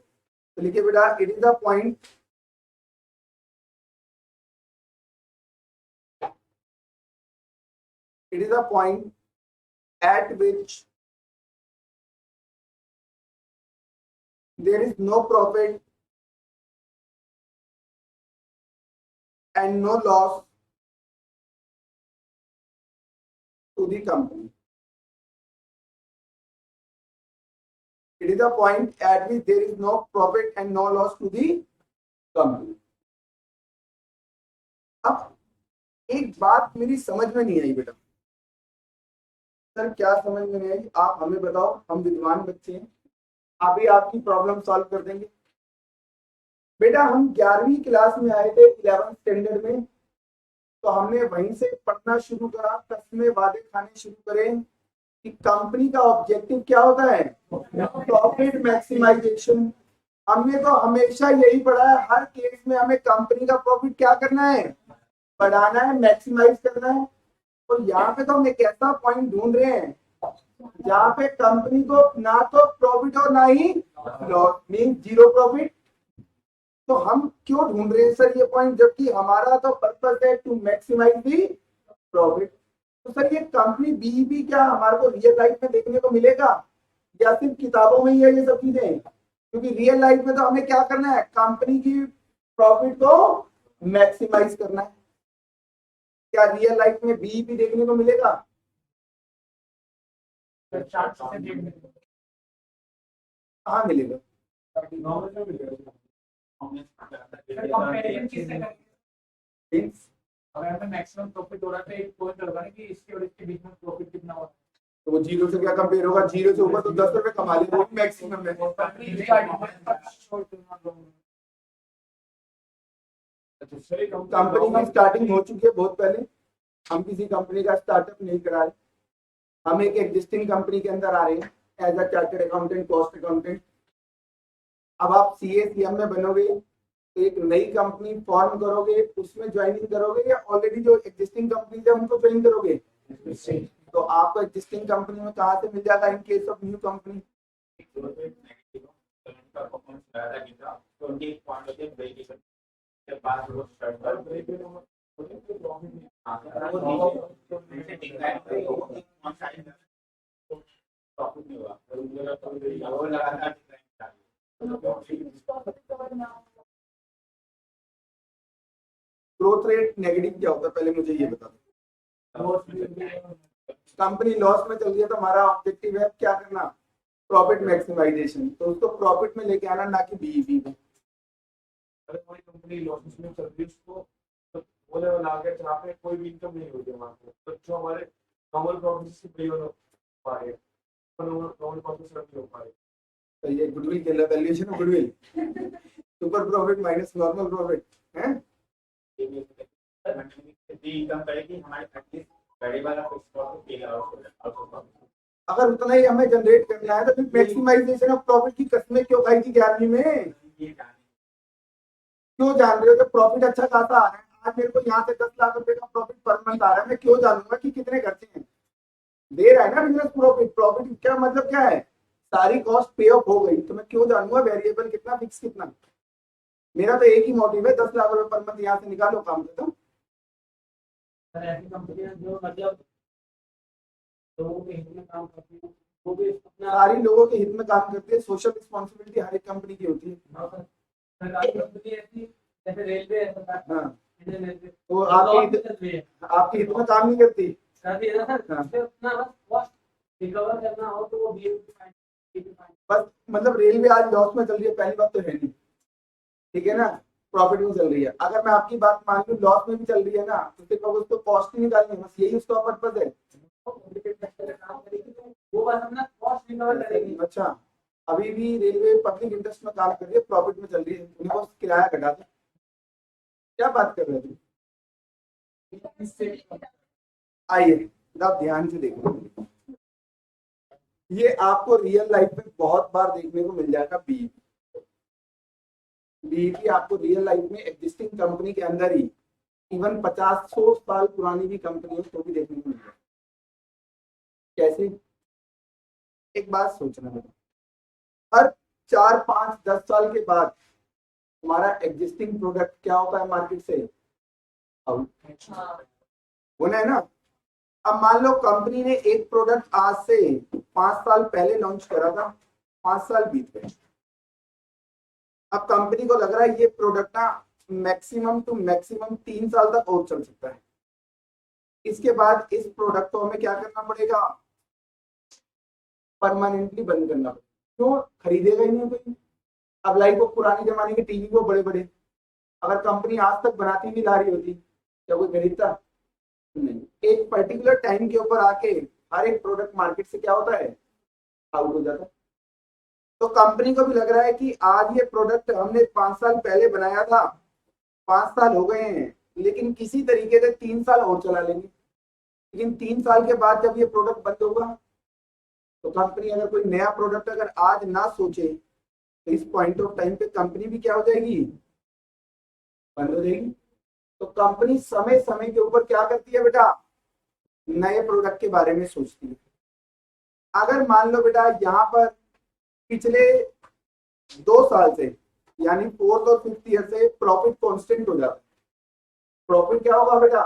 तो लिखिए बेटा it is the point it is a point at which there is no profit and no loss to the company. It is a point at which there is no profit and no loss to the company. अब एक बात मेरी समझ में नहीं आई बेटा, sir क्या समझ में नहीं आई, आप हमें बताओ, हम विद्वान बच्चे हैं, अभी आपकी प्रॉब्लम सॉल्व कर देंगे। बेटा हम 11वीं क्लास में आए थे 11th स्टैंडर्ड में, तो हमने वहीं से पढ़ना शुरू करा, कसमें वादे खाने शुरू करे कि कंपनी का ऑब्जेक्टिव क्या होता है, प्रॉफिट मैक्सिमाइजेशन। हमने तो हमेशा यही पढ़ा है, हर केस में हमें कंपनी का प्रॉफिट क्या करना है, बढ़ाना है, मैक्सिमाइज करना है। और यहाँ पे तो हम एक ऐसा पॉइंट ढूंढ रहे हैं जहाँ पे कंपनी को ना तो प्रॉफिट और ना ही लॉस, मीन जीरो प्रॉफिट। तो हम क्यों ढूंढ रहे हैं सर ये पॉइंट, जबकि हमारा तो पर्पस है टू मैक्सिमाइज दी प्रॉफिट। तो सर ये कंपनी बीईपी क्या हमारे को रियल लाइफ में देखने को मिलेगा या सिर्फ किताबों में ही है ये सब चीजें? क्योंकि रियल लाइफ में तो हमें क्या करना है, कंपनी की प्रॉफिट को मैक्सिमाइज करना है। क्या रियल लाइफ में बीईपी देखने को मिलेगा? कहाँ मिलेगा? Means, अगर हमें मैक्सिमम प्रॉफिट हो रहा है तो एक पॉइंट होगा ना कि इसके और इसके बीच में प्रॉफिट कितना हो तो वो जीरो से क्या कंपेयर होगा? जीरो से ऊपर तो 10 रुपए कमा लेंगे, वो भी मैक्सिमम में। कंपनी की स्टार्टिंग हो चुकी है बहुत पहले। हम किसी कंपनी का स्टार्टअप नहीं करा रहे, हम एक एग्जिस्टिंग कंपनी के अंदर आ रहे हैं as a chartered accountant, cost accountant. अब आप सीएसीएम में बनोगे तो एक नई कंपनी फॉर्म करोगे, उसमें ज्वाइनिंग करोगे या ऑलरेडी जो एग्जिस्टिंग कंपनी है उनको ज्वाइन करोगे? तो आपको एग्जिस्टिंग कंपनी में कहाँ से मिल जाएगा in case of new company? Growth rate negative क्या होता है पहले मुझे ये बता दो। कंपनी लॉस में चल रही है तो हमारा ऑब्जेक्टिव है क्या करना? Profit maximisation. तो उसको प्रॉफिट में लेके आना, ना कि बीईपी में। अगर कोई कंपनी लॉसेस में चल रही है उसको तो वो लेवल आ गया जहाँ पे कोई भी इनकम नहीं होती वहाँ पे, तो जो हमारे नॉर्मल प्रॉफिट से पे हो पा रहे हैं, नॉर्मल प्रॉफिट से नहीं हो पा रहे। तो ये गुडविल के valuation of goodwill, super profit minus normal profit है। अगर उतना ही हमें जनरेट करना है तो फिर मैक्सिमाइजेशन ऑफ प्रॉफिट की कस्में क्यों खाई थी 11वीं में? क्यों जान रहे हो? जब प्रॉफिट अच्छा खासा आ रहा है, आज मेरे को यहाँ से 10 लाख रुपए का प्रॉफिट पर मंथ आ रहा है, मैं क्यों जानूंगा कि कितने खर्चे हैं? दे रहा है ना बिजनेस प्रॉफिट। प्रॉफिट क्या मतलब क्या है? सारी कॉस्ट पे ऑफ हो गई तो मैं क्यों जानूंगा वेरिएबल कितना, फिक्स कितना? मेरा तो एक ही मोटिव है, 10 लाख रुपए पर मंथ यहाँ से निकालो, काम खत्म। ऐसी कंपनियां जो मतलब लोगों के हित में काम करती है, वो भी सारी लोगों के हित में काम करती है। सोशल रिस्पॉन्सिबिलिटी हर एक कंपनी की होती है। सरकारी कंपनी ऐसी जैसे रेलवे है, हाँ, रेलवे वो आपके हित में काम नहीं करती। हाँ। रिकवर करना हो तो वो बस मतलब रेलवे आज लॉस में चल रही है, पहली बात तो है नहीं, ठीक है ना? प्रॉफिट में चल रही है। अगर मैं आपकी बात मान लूं लॉस में भी चल रही है ना, तो फिर उसको कॉस्ट ही निकालनी है, बस यही उसका पर्पज है। वो बस अपना कॉस्ट रिकवर करेगी। अच्छा, अभी भी रेलवे पब्लिक इंटरेस्ट में काम कर रही है, प्रॉफिट में चल रही है, उन्हें बस किराया घटा दो। क्या बात कर रहे थे? आइए आप ध्यान से देखो, ये आपको रियल लाइफ में बहुत बार देखने को मिल जाएगा। बीईपी आपको रियल लाइफ में एग्जिस्टिंग कंपनी के अंदर ही, इवन 50-100 साल पुरानी भी कंपनी है तो भी देखने को मिल जाएगा। कैसे? एक बात सोचना है, हर 4-5-10 साल के बाद हमारा एग्जिस्टिंग प्रोडक्ट क्या होता है मार्केट से आउट होना है ना। अब मान लो कंपनी ने एक प्रोडक्ट आज से 5 साल पहले लॉन्च करा था, 5 साल बीत गए। अब कंपनी को लग रहा है ये प्रोडक्ट ना मैक्सिमम टू मैक्सिमम 3 साल तक और चल सकता है। इसके बाद इस प्रोडक्ट को हमें क्या करना पड़ेगा? परमानेंटली बंद करना पड़ेगा। क्यों? खरीदेगा ही नहीं कोई। अब लाइक वो पुराने जमाने के टीवी को बड़े बड़े, अगर कंपनी आज तक बनाती भी ला रही होती क्या कोई खरीदता? नहीं। एक पर्टिकुलर टाइम के ऊपर आके हर एक प्रोडक्ट मार्केट से क्या होता है? आउट हो जाता है। तो कंपनी को भी लग रहा है कि आज ये प्रोडक्ट हमने 5 साल पहले बनाया था, 5 साल हो गए हैं, लेकिन किसी तरीके से 3 साल और चला लेंगे। लेकिन 3 साल के बाद जब ये प्रोडक्ट बंद होगा तो कंपनी अगर कोई नया प्रोडक्ट अगर आज ना सोचे तो इस पॉइंट ऑफ टाइम पे कंपनी भी क्या हो जाएगी? बंद हो जाएगी। तो कंपनी समय समय के ऊपर क्या करती है बेटा? नए प्रोडक्ट के बारे में सोचती है। अगर मान लो बेटा यहाँ पर पिछले 2 साल से यानी 4th और 5th ईयर से प्रॉफिट कांस्टेंट हो जाता है, प्रॉफिट क्या होगा बेटा?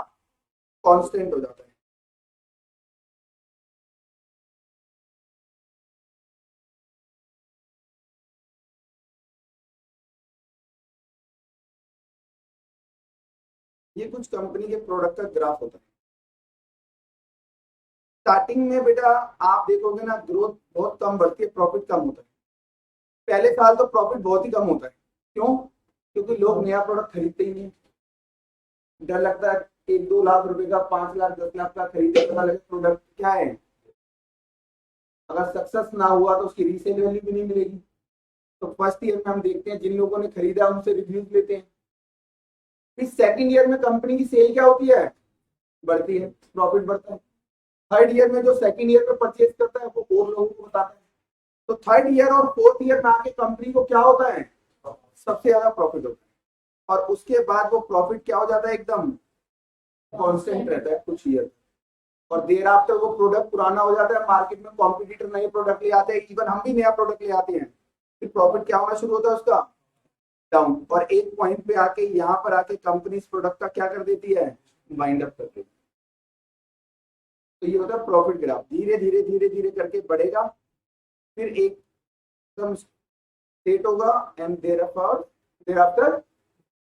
कांस्टेंट हो जाता है। ये कुछ कंपनी के प्रोडक्ट का ग्राफ होता है। स्टार्टिंग में बेटा आप देखोगे ना, ग्रोथ बहुत कम बढ़ती है, प्रॉफिट कम होता है। पहले साल तो प्रॉफिट बहुत ही कम होता है। क्यों? क्योंकि लोग नया प्रोडक्ट खरीदते ही नहीं। डर लगता है 1-2 लाख रुपए का, 5 लाख 10 लाख का खरीदे, पता लगे प्रोडक्ट क्या है, अगर सक्सेस ना हुआ तो उसकी रीसेल वैल्यू भी नहीं मिलेगी। तो फर्स्ट ईयर में हम देखते हैं जिन लोगों ने खरीदा उनसे रिव्यूज लेते हैं। फिर सेकंड ईयर में कंपनी की सेल क्या होती है, बढ़ती है, प्रॉफिट बढ़ता है। थर्ड ईयर में जो सेकंड ईयर में परचेज करता है वो और लोगों को बताता है। तो थर्ड ईयर और फोर्थ ईयर में आके कंपनी को क्या होता है, सबसे ज्यादा प्रॉफिट होता है। और उसके बाद वो प्रॉफिट क्या हो जाता है, एकदम कांस्टेंट रहता है कुछ ईयर। और देर आफ्टर वो प्रोडक्ट पुराना हो जाता है, मार्केट में कॉम्पिटिटर नए प्रोडक्ट ले आते हैं, इवन हम भी नया प्रोडक्ट ले आते हैं, फिर प्रॉफिट क्या होना शुरू होता है उसका, डाउन। और एक पॉइंट पे आके यहाँ पर आके कंपनी इस प्रोडक्ट का क्या कर देती है, वाइंड अप कर देती है। तो ये होता है प्रॉफिट ग्राफ, धीरे धीरे धीरे धीरे करके बढ़ेगा, फिर एकदम स्टेट होगा एंड देर आफ्टर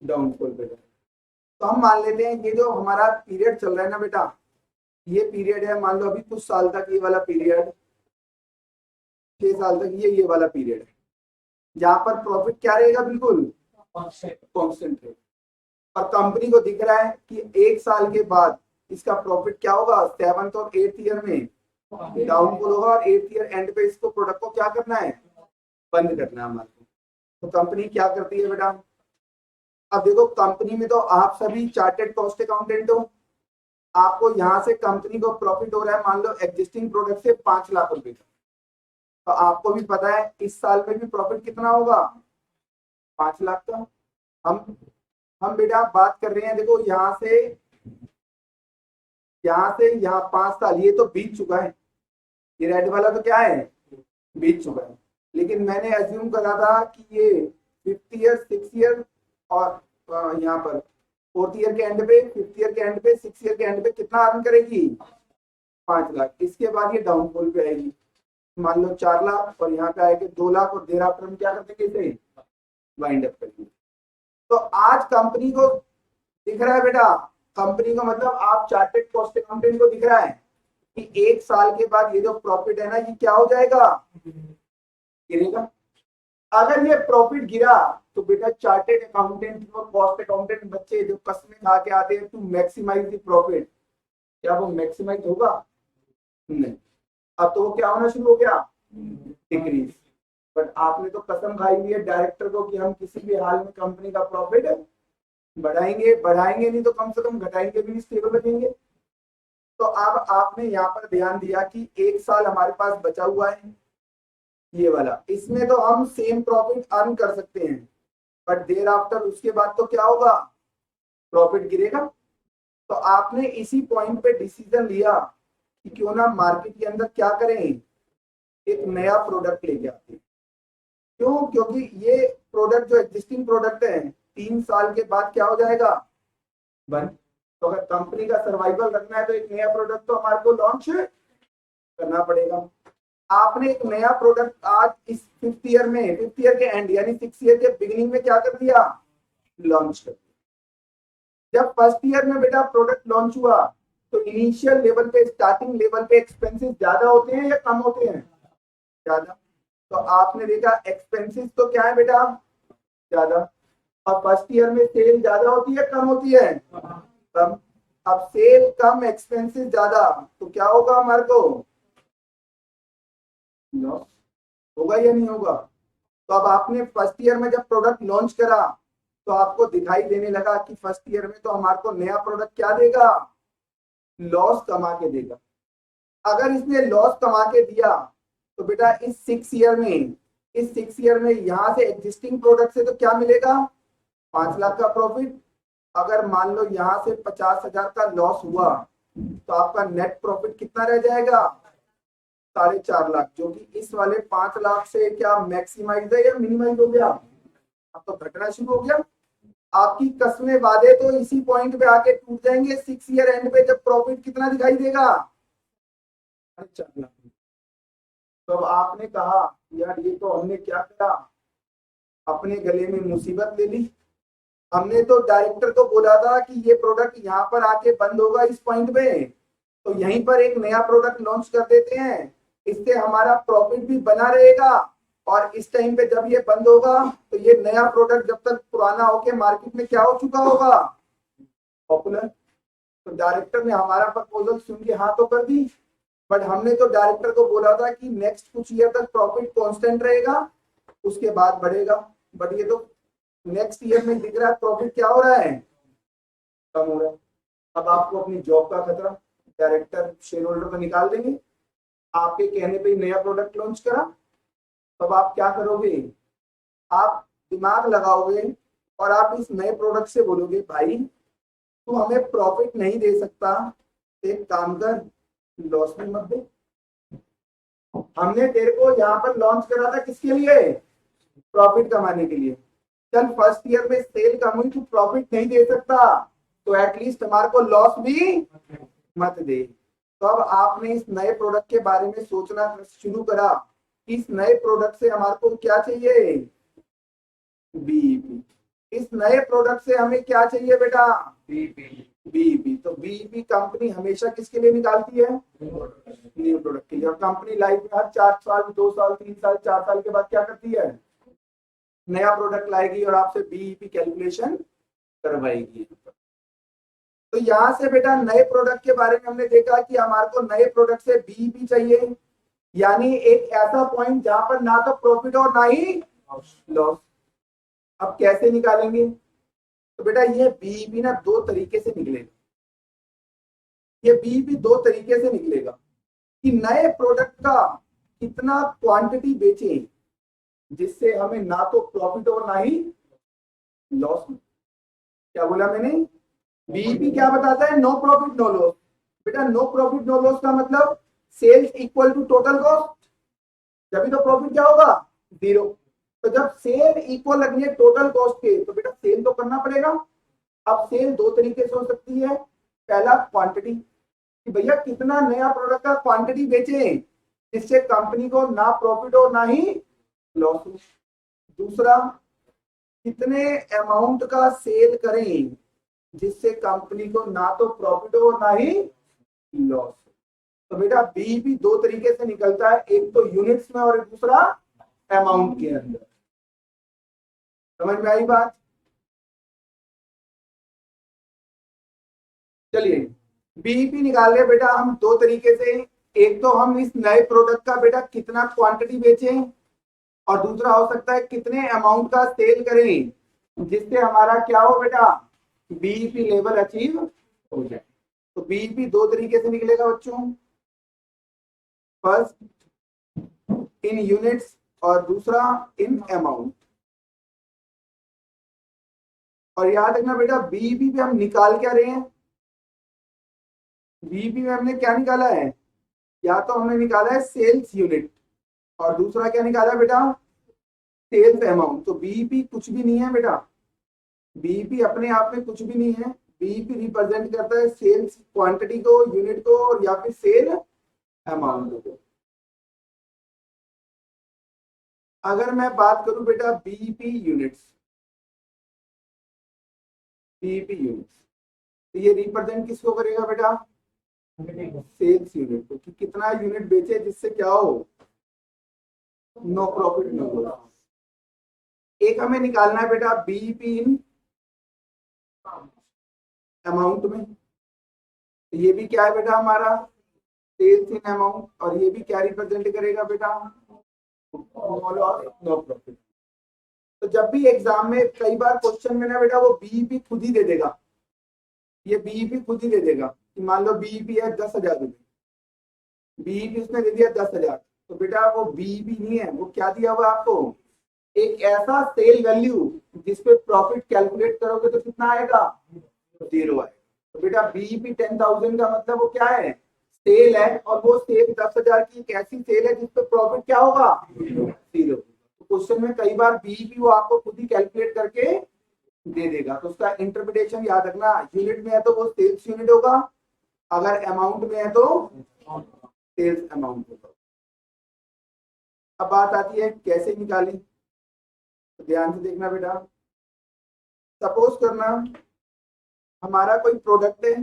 डाउनफॉल पे। तो हम मान लेते हैं ये जो हमारा पीरियड चल रहा है ना बेटा, ये पीरियड है, मान लो अभी कुछ साल तक ये वाला पीरियड, 6 साल तक ये वाला पीरियड है, जहां पर प्रॉफिट क्या रहेगा, बिल्कुल कांस्टेंट रहेगा। और कंपनी को दिख रहा है कि 1 साल के बाद इसका प्रॉफिट क्या होगा, 7th और 8th ईयर में डाउनफॉल होगा, और 8th ईयर एंड पे इसको प्रोडक्ट को क्या करना है, बंद करना है हमारे को। तो कंपनी क्या करती है बेटा, अब देखो कंपनी में तो आप सभी चार्टेड कॉस्ट अकाउंटेंट हो, आपको यहाँ से कंपनी को प्रॉफिट हो रहा है मान लो एग्जिस्टिंग प्रोडक्ट से 5 लाख रुपए का, तो आपको भी पता है इस साल में भी प्रॉफिट कितना होगा, 5 लाख का। हम बेटा बात कर रहे हैं, देखो यहाँ से यहाँ 5 साल ये तो बीत चुका है, ये रेड वाला तो क्या है, बीत चुका है। लेकिन मैंने एज्यूम करा था कि ये 5th ईयर 6th ईयर और यहाँ पर 4th ईयर के एंड पे, 5th ईयर के एंड पे, 6th ईयर के एंड पे कितना अर्न करेगी, 5 लाख। इसके बाद ये डाउनफॉल पे आएगी, मान लो 4 लाख, और यहाँ पे आएगी 2 लाख, और देर आफ्टर हम क्या कर देंगे, इसे वाइंड अप करेंगे। तो आज कंपनी को दिख रहा है बेटा, कंपनी का मतलब आप चार्टेड कॉस्ट अकाउंटेंट को दिख रहा है कि 1 साल के बाद ये जो प्रॉफिट है ना, ये क्या हो जाएगा, गिरेगा। अगर ये प्रॉफिट गिरा तो बेटा चार्टेड अकाउंटेंट और कॉस्ट अकाउंटेंट बच्चे जो कस्में खा के आते हैं टू मैक्सिमाइज द प्रॉफिट, क्या वो मैक्सिमाइज होगा, नहीं। अब तो वो क्या होना शुरू हो गया, डिक्रीज। बट आपने तो कसम खाई हुई है डायरेक्टर को कि हम किसी भी हाल में कंपनी का प्रॉफिट बढ़ाएंगे नहीं तो कम से कम घटाएंगे भी नहीं, स्टेबल रखेंगे। तो अब आपने यहाँ पर ध्यान दिया कि 1 साल हमारे पास बचा हुआ है, ये वाला, इसमें तो हम सेम प्रॉफिट अर्न कर सकते हैं, बट देर आफ्टर उसके बाद तो क्या होगा, प्रॉफिट गिरेगा। तो आपने इसी पॉइंट पे डिसीजन लिया कि क्यों ना मार्केट के अंदर क्या करें, एक नया प्रोडक्ट लेके आते हैं। क्यों? क्योंकि ये प्रोडक्ट जो एग्जिस्टिंग प्रोडक्ट है 3 साल के बाद क्या हो जाएगा, बंद। तो अगर कंपनी का सर्वाइवल रखना है तो एक नया प्रोडक्ट तो हमारे को लॉन्च करना पड़ेगा। आपने एक नया प्रोडक्ट आज इस 5th ईयर में, 5th ईयर के एंड यानी 6th ईयर के बिगिनिंग में क्या कर दिया, लॉन्च कर दिया। जब फर्स्ट ईयर में बेटा प्रोडक्ट लॉन्च हुआ तो इनिशियल लेवल पे, स्टार्टिंग लेवल पे एक्सपेंसेस ज्यादा होते हैं या कम होते हैं, ज्यादा। तो आपने देखा एक्सपेंसेस तो क्या है बेटा, ज्यादा। और फर्स्ट ईयर में सेल ज्यादा होती है कम होती है, कम। अब सेल कम एक्सपेंसेस ज्यादा, तो क्या होगा हमारे को, लॉस होगा या नहीं होगा। तो अब आपने फर्स्ट ईयर में जब प्रोडक्ट लॉन्च करा तो आपको दिखाई देने लगा कि फर्स्ट ईयर में तो हमारे को नया प्रोडक्ट क्या देगा, लॉस कमा के देगा। अगर इसने लॉस कमा के दिया तो बेटा इस 6th ईयर में यहां से एग्जिस्टिंग प्रोडक्ट से तो क्या मिलेगा, 5 लाख का प्रॉफिट। अगर मान लो यहां से 50,000 का लॉस हुआ तो आपका नेट प्रॉफिट कितना रह जाएगा, 4.5 लाख, जो कि इस वाले 5 लाख से क्या मैक्सिमाइज है या मिनिमाइज हो गया, अब तो घटना शुरू हो गया। आपकी कस्में वादे तो इसी पॉइंट पे आके टूट जाएंगे 6th ईयर एंड पे, जब प्रॉफिट कितना दिखाई देगा, 4 लाख। तो अब आपने कहा यार ये तो हमने क्या करा, अपने गले में मुसीबत ले ली। हमने तो डायरेक्टर को बोला था कि ये प्रोडक्ट यहाँ पर आके बंद होगा इस पॉइंट पे, तो यहीं पर एक नया प्रोडक्ट लॉन्च कर देते हैं, इससे हमारा प्रॉफिट भी बना रहेगा, और इस टाइम पे जब ये बंद होगा तो ये नया प्रोडक्ट जब तक पुराना होके मार्केट में क्या हो चुका होगा, पॉपुलर। तो डायरेक्टर ने हमारा प्रपोजल सुन के हाँ तो कर दी, बट हमने तो डायरेक्टर को बोला था कि नेक्स्ट कुछ ईयर तक प्रॉफिट कांस्टेंट रहेगा, उसके बाद बढ़ेगा, बट ये तो नेक्स्ट ईयर में दिख रहा है प्रॉफिट क्या हो रहा है, कम हो रहा है। अब आपको अपनी जॉब का खतरा, डायरेक्टर शेयर होल्डर को निकाल देंगे, आपके कहने पे ही नया प्रोडक्ट लॉन्च करा, तब आप क्या करोगे, आप दिमाग लगाओगे और आप इस नए प्रोडक्ट से बोलोगे भाई तू हमें प्रॉफिट नहीं दे सकता, एक काम कर, लॉस में मत दे। हमने तेरे को यहाँ पर लॉन्च करा था किसके लिए, प्रॉफिट कमाने के लिए। चल फर्स्ट ईयर में सेल कम हुई, तू प्रॉफिट नहीं दे सकता तो एटलीस्ट हमारे को लॉस भी मत दे। तो अब आपने इस नए प्रोडक्ट के बारे में सोचना शुरू करा, इस नए प्रोडक्ट से हमारे को क्या चाहिए, बीईपी। इस नए प्रोडक्ट से हमें क्या चाहिए बेटा, बीईपी। तो बीईपी कंपनी हमेशा किसके लिए निकालती है, न्यू प्रोडक्ट के लिए। और कंपनी लाइफ में हर 4 साल 2 साल 3 साल 4 साल के बाद क्या करती है, नया प्रोडक्ट लाएगी और आपसे बीईपी कैलकुलेशन करवाएगी। तो यहाँ से बेटा नए प्रोडक्ट के बारे में हमने देखा कि हमारे को नए प्रोडक्ट से बीईपी चाहिए, यानी एक ऐसा पॉइंट जहां पर ना तो प्रॉफिट और ना ही लॉस। अब कैसे निकालेंगे, तो बेटा ये बीईपी ना दो तरीके से निकलेगा, ये बीईपी दो तरीके से निकलेगा कि नए प्रोडक्ट का कितना क्वांटिटी बेचें जिससे हमें ना तो प्रॉफिट और ना ही लॉस। क्या बोला मैंने, बीईपी क्या बताता है, नो प्रॉफिट नो लॉस। बेटा नो प्रॉफिट नो लॉस का मतलब sales equal to total cost, जब तो प्रॉफिट क्या होगा, जीरो। तो जब सेल इक्वल लगनी है टोटल कॉस्ट के तो बेटा सेल तो करना पड़ेगा। अब सेल दो तरीके से हो सकती है, पहला क्वांटिटी, कि भैया कितना नया प्रोडक्ट का क्वांटिटी बेचे जिससे कंपनी को ना प्रॉफिट हो ना ही लॉस हो। दूसरा, कितने अमाउंट का सेल करें जिससे कंपनी को ना तो प्रॉफिट हो ना ही लॉस। तो बेटा बीईपी दो तरीके से निकलता है, एक तो यूनिट्स में और दूसरा अमाउंट के अंदर। समझ में आई बात, चलिए बीईपी निकाल रहे बेटा हम दो तरीके से, एक तो हम इस नए प्रोडक्ट का बेटा कितना क्वांटिटी बेचें, और दूसरा हो सकता है कितने अमाउंट का सेल करें जिससे हमारा क्या हो बेटा, बीईपी लेवल अचीव हो जाए। तो बीईपी दो तरीके से निकलेगा बच्चों, फर्स्ट इन यूनिट्स और दूसरा इन अमाउंट। और याद रखना बेटा बीईपी पे हम निकाल क्या रहे हैं, बीईपी में हमने क्या निकाला है, या तो हमने निकाला है सेल्स यूनिट और दूसरा क्या निकाला है बेटा, सेल्स अमाउंट। तो बीईपी कुछ भी नहीं है बेटा, बीईपी अपने आप में कुछ भी नहीं है, बीईपी रिप्रेजेंट करता है सेल्स क्वांटिटी को, यूनिट को, और या फिर सेल अमाउंट को। अगर मैं बात करूं बेटा बीईपी यूनिट्स, बीईपी यूनिट्स, तो ये रिप्रेजेंट किसको करेगा बेटा, सेल्स यूनिट को, कि कितना यूनिट बेचे जिससे क्या हो, नो प्रॉफिट नो लॉस। एक हमें निकालना है बेटा बीईपी इन अमाउंट में, तो ये भी क्या है बेटा हमारा सेल्स इन अमाउंट, और ये भी क्या रिप्रेजेंट करेगा बेटा, नो लॉस नो प्रॉफिट। तो जब भी एग्जाम में कई बार क्वेश्चन में ना बेटा वो बीईपी खुद ही दे देगा, ये बीईपी खुद ही दे देगा कि मान लो बीईपी है 10,000 रुपये, बीईपी उसने दे दिया 10,000, तो बेटा वो बीईपी नहीं है, वो क्या दिया हुआ आपको, एक ऐसा सेल वैल्यू जिसपे प्रॉफिट कैलकुलेट करोगे तो कितना आएगा, जीरो आएगा। तो बेटा बीईपी 10,000 का मतलब वो क्या है, सेल है, और वो सेल 10,000 की एक ऐसी सेल है जिसपे प्रॉफिट क्या होगा, जीरो। तो क्वेश्चन में कई बार बीईपी वो आपको खुद ही कैलकुलेट करके दे देगा, तो उसका इंटरप्रिटेशन याद रखना, यूनिट में है तो वो सेल्स यूनिट होगा, अगर अमाउंट में है तो सेल्स अमाउंट होगा। अब बात आती है कैसे निकालें, तो ध्यान से देखना बेटा, सपोज करना हमारा कोई प्रोडक्ट है,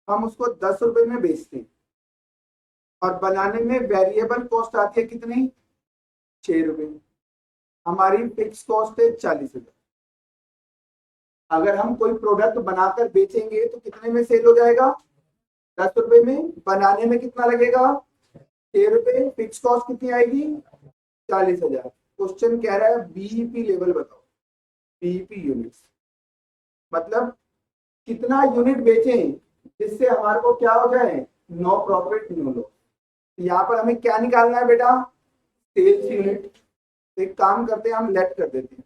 हम उसको 10 रुपए में बेचते हैं और बनाने में वेरिएबल कॉस्ट आती है कितनी, 6 रुपए। हमारी फिक्स कॉस्ट है 40,000। अगर हम कोई प्रोडक्ट बनाकर बेचेंगे तो कितने में सेल हो जाएगा, 10 रुपए में। बनाने में कितना लगेगा, 6 रुपए। फिक्स कॉस्ट कितनी आएगी, 40,000। क्वेश्चन कह रहा है बीईपी लेवल बताओ, बीईपी यूनिट्स मतलब कितना यूनिट बेचें जिससे हमारे को क्या हो जाए, नो प्रॉफिट नो लॉस। यहाँ पर हमें क्या निकालना है बेटा, सेल्स यूनिट। एक काम करते हैं, हम लेट कर देते हैं।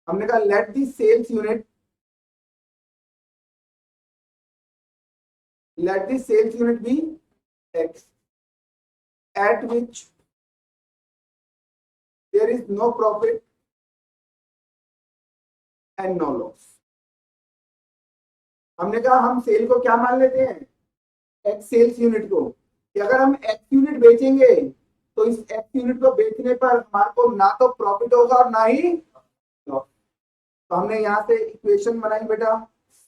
हमने कहा let the sales unit, let the sales unit be x at which there is no profit and no loss। हमने कहा हम सेल को क्या मान लेते हैं, एक्स सेल्स यूनिट को, कि अगर हम एक्स यूनिट बेचेंगे तो इस एक्स यूनिट को बेचने पर हमारे को ना तो प्रॉफिट होगा और ना ही लॉस। तो हमने यहां से इक्वेशन बनाई बेटा,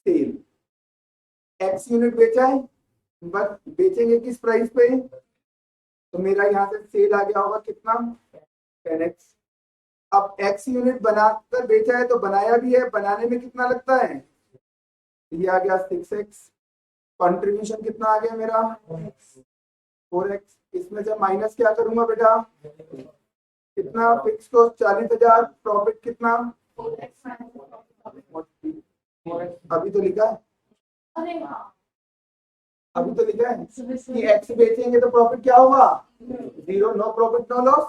सेल एक्स यूनिट बेचा है, बस बेचेंगे किस प्राइस पे, तो मेरा यहाँ से सेल आ गया होगा कितना, 10x। अब x यूनिट बनाकर बेचा है तो बनाया भी है, बनाने में कितना लगता है, ये आ गया 6x। कंट्रीब्यूशन कितना आ गया मेरा, 4x। इसमें से माइनस क्या करूंगा बेटा, कितना, फिक्स कॉस्ट 40,000, प्रॉफिट कितना, अभी तो लिखा है, अभी तो लिखा है कि एक्स बेचेंगे तो प्रॉफिट क्या होगा, 0, नो प्रॉफिट नो लॉस।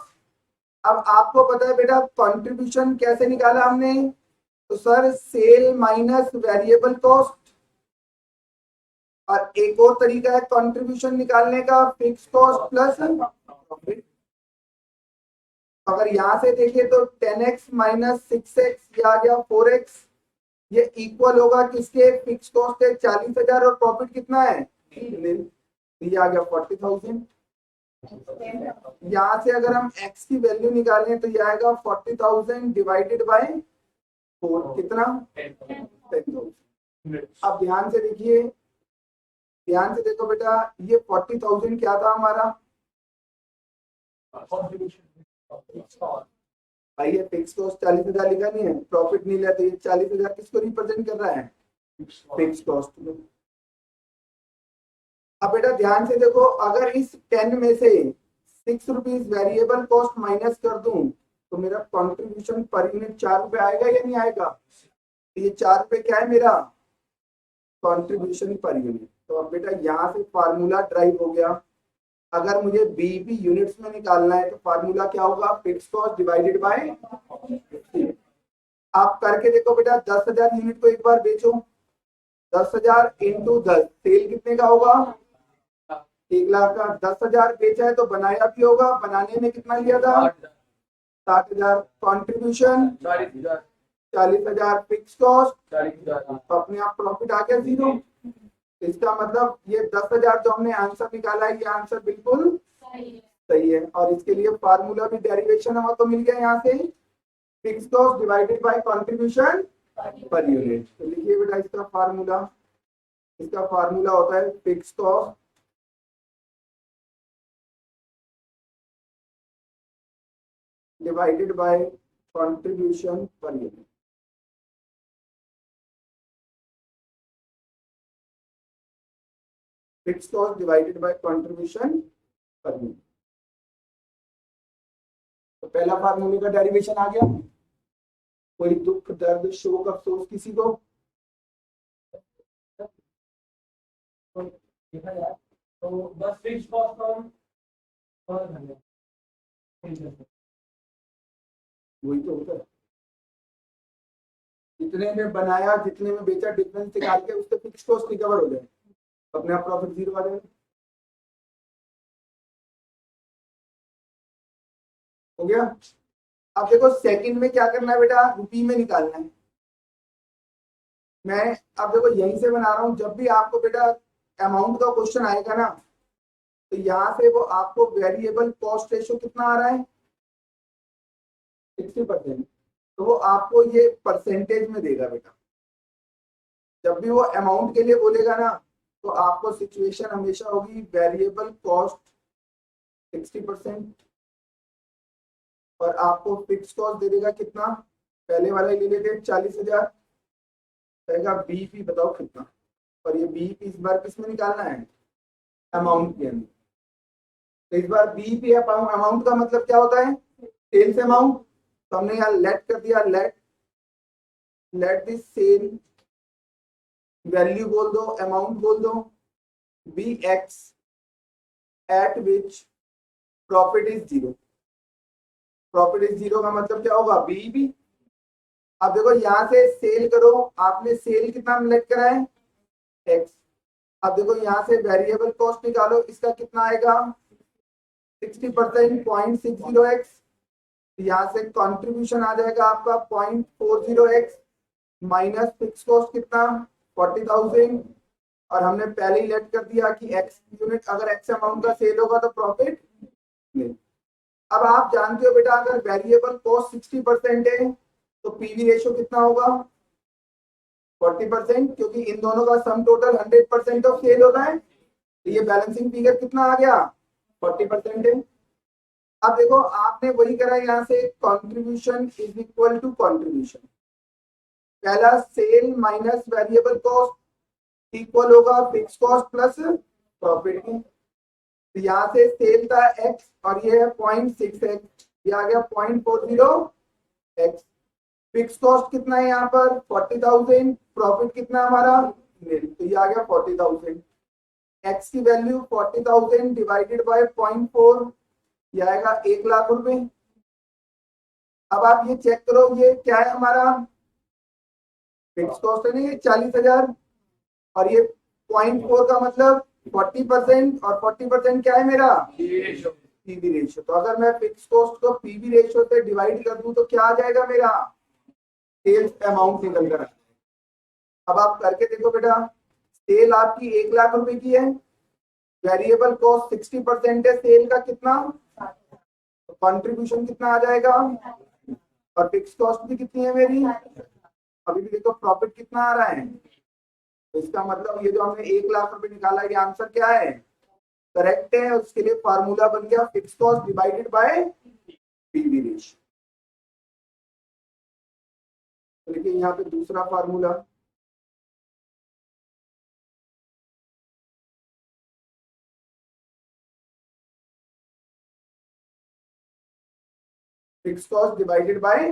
अब आपको पता है बेटा कंट्रीब्यूशन कैसे निकाला हमने, तो sir sale minus variable cost, और एक और तरीका है कंट्रीब्यूशन निकालने का, फिक्स कॉस्ट प्लस प्रॉफिट। अगर यहां से देखिए तो 10x माइनस 6x, ये आ गया 4x। ये इक्वल होगा किसके, फिक्स कॉस्ट है 40,000 और प्रॉफिट कितना है, ये आ गया 40,000। यहां से अगर हम x की वैल्यू निकालें तो ये आएगा 40,000 डिवाइडेड बाय 4, कितना, 10,000। अब ध्यान से देखिए, ध्यान से देखो बेटा, ये 40,000 क्या था हमारा, भाई ये फिक्स कॉस्ट 40,000 लिखा नहीं है, प्रॉफिट नहीं लिया, तो ये 40,000 किसको रिप्रेजेंट कर रहा है, फिक्स कॉस्ट को। अब बेटा ध्यान से देखो, अगर इस 10 में से 6 रुपीज वेरिएबल कॉस्ट माइनस कर दूं तो मेरा कंट्रीब्यूशन पर यूनिट 4 रुपए आएगा या नहीं आएगा, तो ये 4 रुपए क्या है मेरा कंट्रीब्यूशन पर यूनिट। तो अब बेटा यहाँ से फार्मूला ड्राइव हो गया। अगर मुझे बीईपी यूनिट्स में निकालना है तो फार्मूला क्या होगा, फिक्स कॉस्ट डिवाइडेड बाय। आप करके देखो बेटा, 10,000 यूनिट को एक बार बेचो, 10,000 इंटू 10, सेल कितने का होगा, 1,00,000 का। 10,000 बेचा है तो बनाया भी होगा, बनाने में कितना लिया था, 60,000। कॉन्ट्रीब्यूशन 40,000, फिक्स कॉस्ट 40,000, तो अपने आप प्रॉफिट आ गया 0। इसका मतलब ये 10,000 जो हमने आंसर निकाला है, ये आंसर बिल्कुल सही है। और इसके लिए फार्मूला भी डेरिवेशन हमको मिल गया यहाँ से, fix cost divided by contribution per unit. तो लिखिए बेटा इसका फार्मूला, इसका फार्मूला होता है fix cost divided by contribution per unit. Fix cost divided by contribution per unit. तो पहला फार्मूले का डेरिवेशन आ गया। कोई दुख दर्द शोक अफसोस किसी को, देखा जाए तो बस फिक्स कॉस्ट वही तो होता है, जितने में बनाया जितने में बेचा डिफरेंस निकाल के उससे फिक्स कॉस्ट रिकवर हो जाए, अपने आप प्रॉफिट 0 आ जाएगा। हो गया। अब देखो सेकंड में क्या करना है बेटा, रुपये में निकालना है। मैं अब देखो यहीं से बना रहा हूं, जब भी आपको बेटा अमाउंट का क्वेश्चन आएगा ना, तो यहाँ से वो आपको वेरिएबल कॉस्ट रेशो कितना आ रहा है, 60%। तो वो आपको ये परसेंटेज में देगा बेटा। जब भी वो अमाउंट के लिए बोलेगा ना, तो आपको सिचुएशन हमेशा होगी वेरिएबल कॉस्ट 60% और आपको फिक्स कॉस्ट दे देगा कितना, पहले वाला ले लेते 40,000, कहेगा बीईपी बताओ कितना, और ये बीईपी इस बार किस में निकालना है, अमाउंट के अंदर। तो इस बार बीईपी अमाउंट का मतलब क्या होता है, सेल्स अमाउंट। तो हमने यहाँ लेट कर दिया, लेट दिस सेल वैल्यू बोल दो, अमाउंट बोल दो, be X at which profit is zero. Profit is zero का मतलब क्या होगा, बीईपी। अब देखो यहाँ से सेल करो, आपने सेल कितना लेट करा है, एक्स। अब देखो यहाँ से वेरिएबल कॉस्ट निकालो, इसका कितना आएगा 60% 0.60x। यहाँ से कंट्रीब्यूशन आ जाएगा आपका 0.40x माइनस फिक्स कॉस्ट कितना 40,000, और हमने पहले ही लेट कर दिया कि x यूनिट अगर x अमाउंट का सेल होगा तो प्रॉफिट नहीं। अब आप जानते हो बेटा अगर वेरिएबल कॉस्ट 60% है तो पीवी रेशियो कितना होगा 40%, क्योंकि इन दोनों का सम टोटल 100% ऑफ सेल होता है। तो ये बैलेंसिंग फिगर कितना आ गया 40% है। अब देखो आपने वही करा, यहाँ से contribution is equal to contribution, पहला sale minus variable cost equal होगा फिक्स कॉस्ट प्लस प्रॉफिट की। तो यहाँ से सेल था x और ये है 0.6x, ये आ गया 0.40x। फिक्स कॉस्ट कितना है यहाँ पर 40,000, प्रॉफिट कितना है हमारा nil, तो ये आ गया 40,000। x की वैल्यू 40,000 डिवाइडेड बाय 0.4, ये आएगा 1,00,000 रुपए। अब आप ये चेक करो, ये क्या है हमारा फिक्स कॉस्ट है ना, ये 40,000, और ये 0.4 का मतलब 40%, और 40% क्या है मेरा पीवी रेशियो। तो अगर मैं फिक्स कॉस्ट को पीवी रेशियो से डिवाइड कर दूं तो क्या आ जाएगा मेरा सेल्स अमाउंट निकल कर। अब आप करके देखो बेटा, सेल आपकी 1,00,000 रुपए की है, वेरिएबल कॉस्ट 60% है सेल का कितना, तो कंट्रीब्यूशन कितना आ जाएगा, और फिक्स कॉस्ट भी कितनी है मेरी, अभी भी देखो प्रॉफिट कितना आ रहा है। तो इसका मतलब ये जो हमने 1,00,000 रुपए निकाला, ये आंसर क्या है करेक्ट है। उसके लिए फार्मूला बन गया fix cost divided by PV ratio. लेकिन यहाँ पे दूसरा formula, fix cost divided by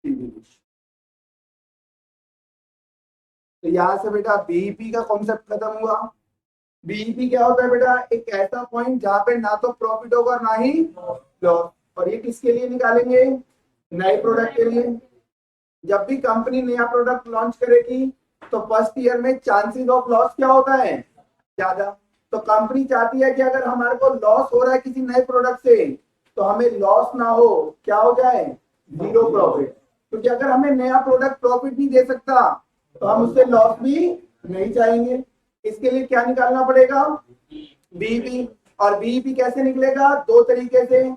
PV ratio. तो यहाँ से बेटा बीईपी का कॉन्सेप्ट खत्म हुआ। बीईपी क्या होता है बेटा, एक ऐसा पॉइंट जहां पे ना तो प्रॉफिट होगा ना ही लॉस। और ये किसके लिए निकालेंगे, नए प्रोडक्ट के लिए। जब भी कंपनी नया प्रोडक्ट लॉन्च करेगी तो फर्स्ट ईयर में चांसेस ऑफ लॉस क्या होता है ज्यादा। तो कंपनी चाहती है कि अगर हमारे को लॉस हो रहा है किसी नए प्रोडक्ट से तो हमें लॉस ना हो, क्या हो जाए जीरो प्रॉफिट। क्योंकि अगर हमें नया प्रोडक्ट प्रॉफिट नहीं दे सकता तो हम उससे लॉस भी नहीं चाहेंगे। इसके लिए क्या निकालना पड़ेगा बीईपी। और बीईपी कैसे निकलेगा, दो तरीके से।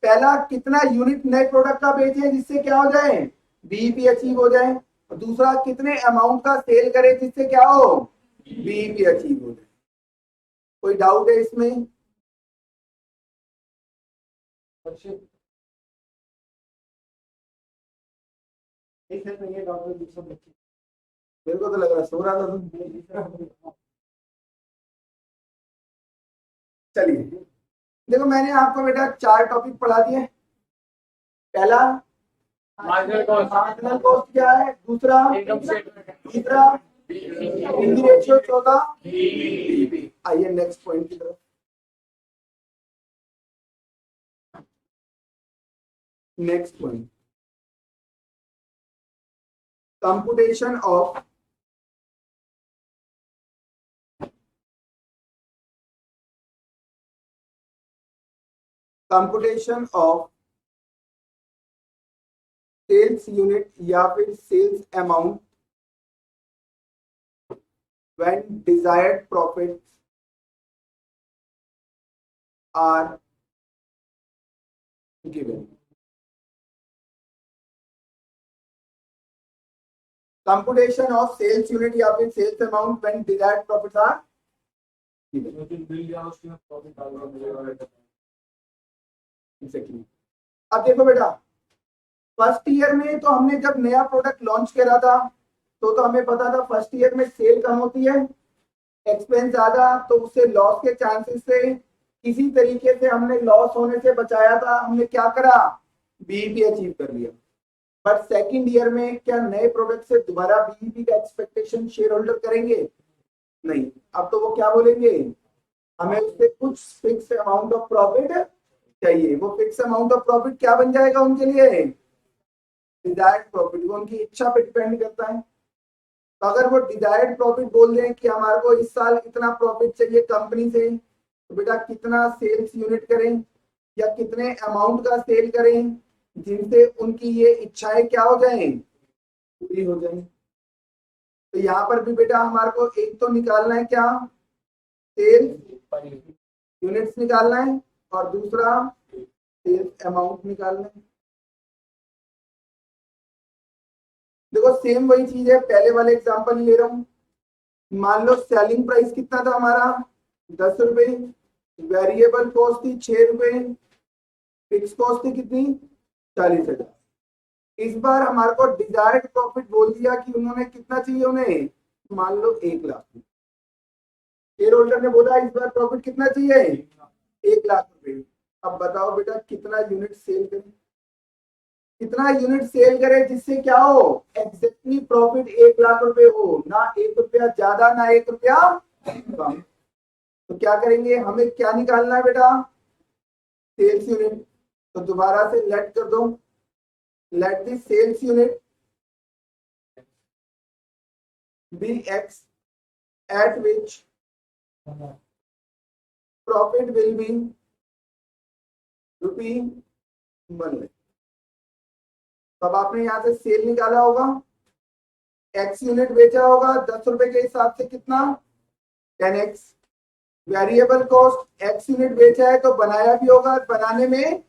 पहला कितना यूनिट नए प्रोडक्ट का बेचे जिससे क्या हो जाए बीईपी अचीव हो जाए, और दूसरा कितने अमाउंट का सेल करे जिससे क्या हो बीईपी अचीव हो जाए। कोई डाउट है इसमें, मेरे को तो लग रहा है सो रहा था तुम। चलिए देखो, मैंने आपको बेटा 4 टॉपिक पढ़ा दिए। पहला मार्जिनल कॉस्ट क्या है, दूसरा इनकम स्टेटमेंट, तीसरा पीवी रेशियो, चौथा बीईपी। आइए नेक्स्ट पॉइंट की तरफ। Next point, computation of sales unit या फिर sales amount when desired profits are given। Computation of sales unit या फिर sales amount when desired profits are जो बिल या उसके प्रॉफिट आ गया मुझे एग्जैक्टली। अब देखो बेटा, फर्स्ट ईयर में तो हमने जब नया प्रोडक्ट लॉन्च करा था तो हमें पता था फर्स्ट ईयर में सेल कम होती है, एक्सपेंस ज्यादा, तो उससे लॉस के चांसेस थे। किसी तरीके से हमने लॉस होने से बचाया था, हमने क्या करा, बीईपी अचीव कर लिया। बट सेकंड ईयर में क्या नए प्रोडक्ट से दोबारा बीईपी का एक्सपेक्टेशन शेयर होल्डर करेंगे? नहीं। अब तो वो क्या बोलेंगे, हमें उससे कुछ फिक्स अमाउंट ऑफ प्रॉफिट चाहिए। वो फिक्स अमाउंट ऑफ प्रॉफिट क्या बन जाएगा उनके लिए, डिजायर्ड प्रॉफिट। वो उनकी इच्छा पे डिपेंड करता है। तो अगर वो डिजायर्ड प्रॉफिट बोल रहे हैं कि हमारे को इस साल इतना प्रॉफिट चाहिए कंपनी से, तो बेटा कितना सेल्स यूनिट करें या कितने अमाउंट का सेल करें जिनसे उनकी ये इच्छाएं क्या हो जाएं, पूरी हो जाएं। तो यहाँ पर भी बेटा हमारे को एक तो निकालना है क्या, सेल्स यूनिट्स निकालना है, और दूसरा सेल्स अमाउंट निकालना है। देखो सेम वही चीज है, पहले वाले एग्जांपल ले रहा हूं। मान लो सेलिंग प्राइस कितना था हमारा, 10 रुपए, वेरिएबल कॉस्ट थी 6 रुपए, फिक्स कॉस्ट थी कितनी, 40,000। इस बार हमारे को डिजायर्ड प्रॉफिट बोल दिया कि उन्होंने कितना चाहिए, उन्हें मान लो 1 लाख। शेयर होल्डर ने बोला इस बार प्रॉफिट कितना चाहिए, 1 लाख रुपए। अब बताओ बेटा कितना यूनिट सेल करें, कितना यूनिट सेल करे जिससे क्या हो, एग्जैक्टली प्रॉफिट 1 लाख रुपए हो, ना 1 रुपया ज्यादा ना 1 रुपया कम। तो क्या करेंगे, हमें क्या निकालना है बेटा, सेल्स यूनिट। तो दोबारा से लेट कर दो, let the sales unit be X at which profit will be ₹1 lakh. तब आपने यहां से सेल निकाला होगा, एक्स यूनिट बेचा होगा 10 रुपए के हिसाब से, कितना 10x। Variable cost x unit बेचा है तो बनाया भी होगा, बनाने में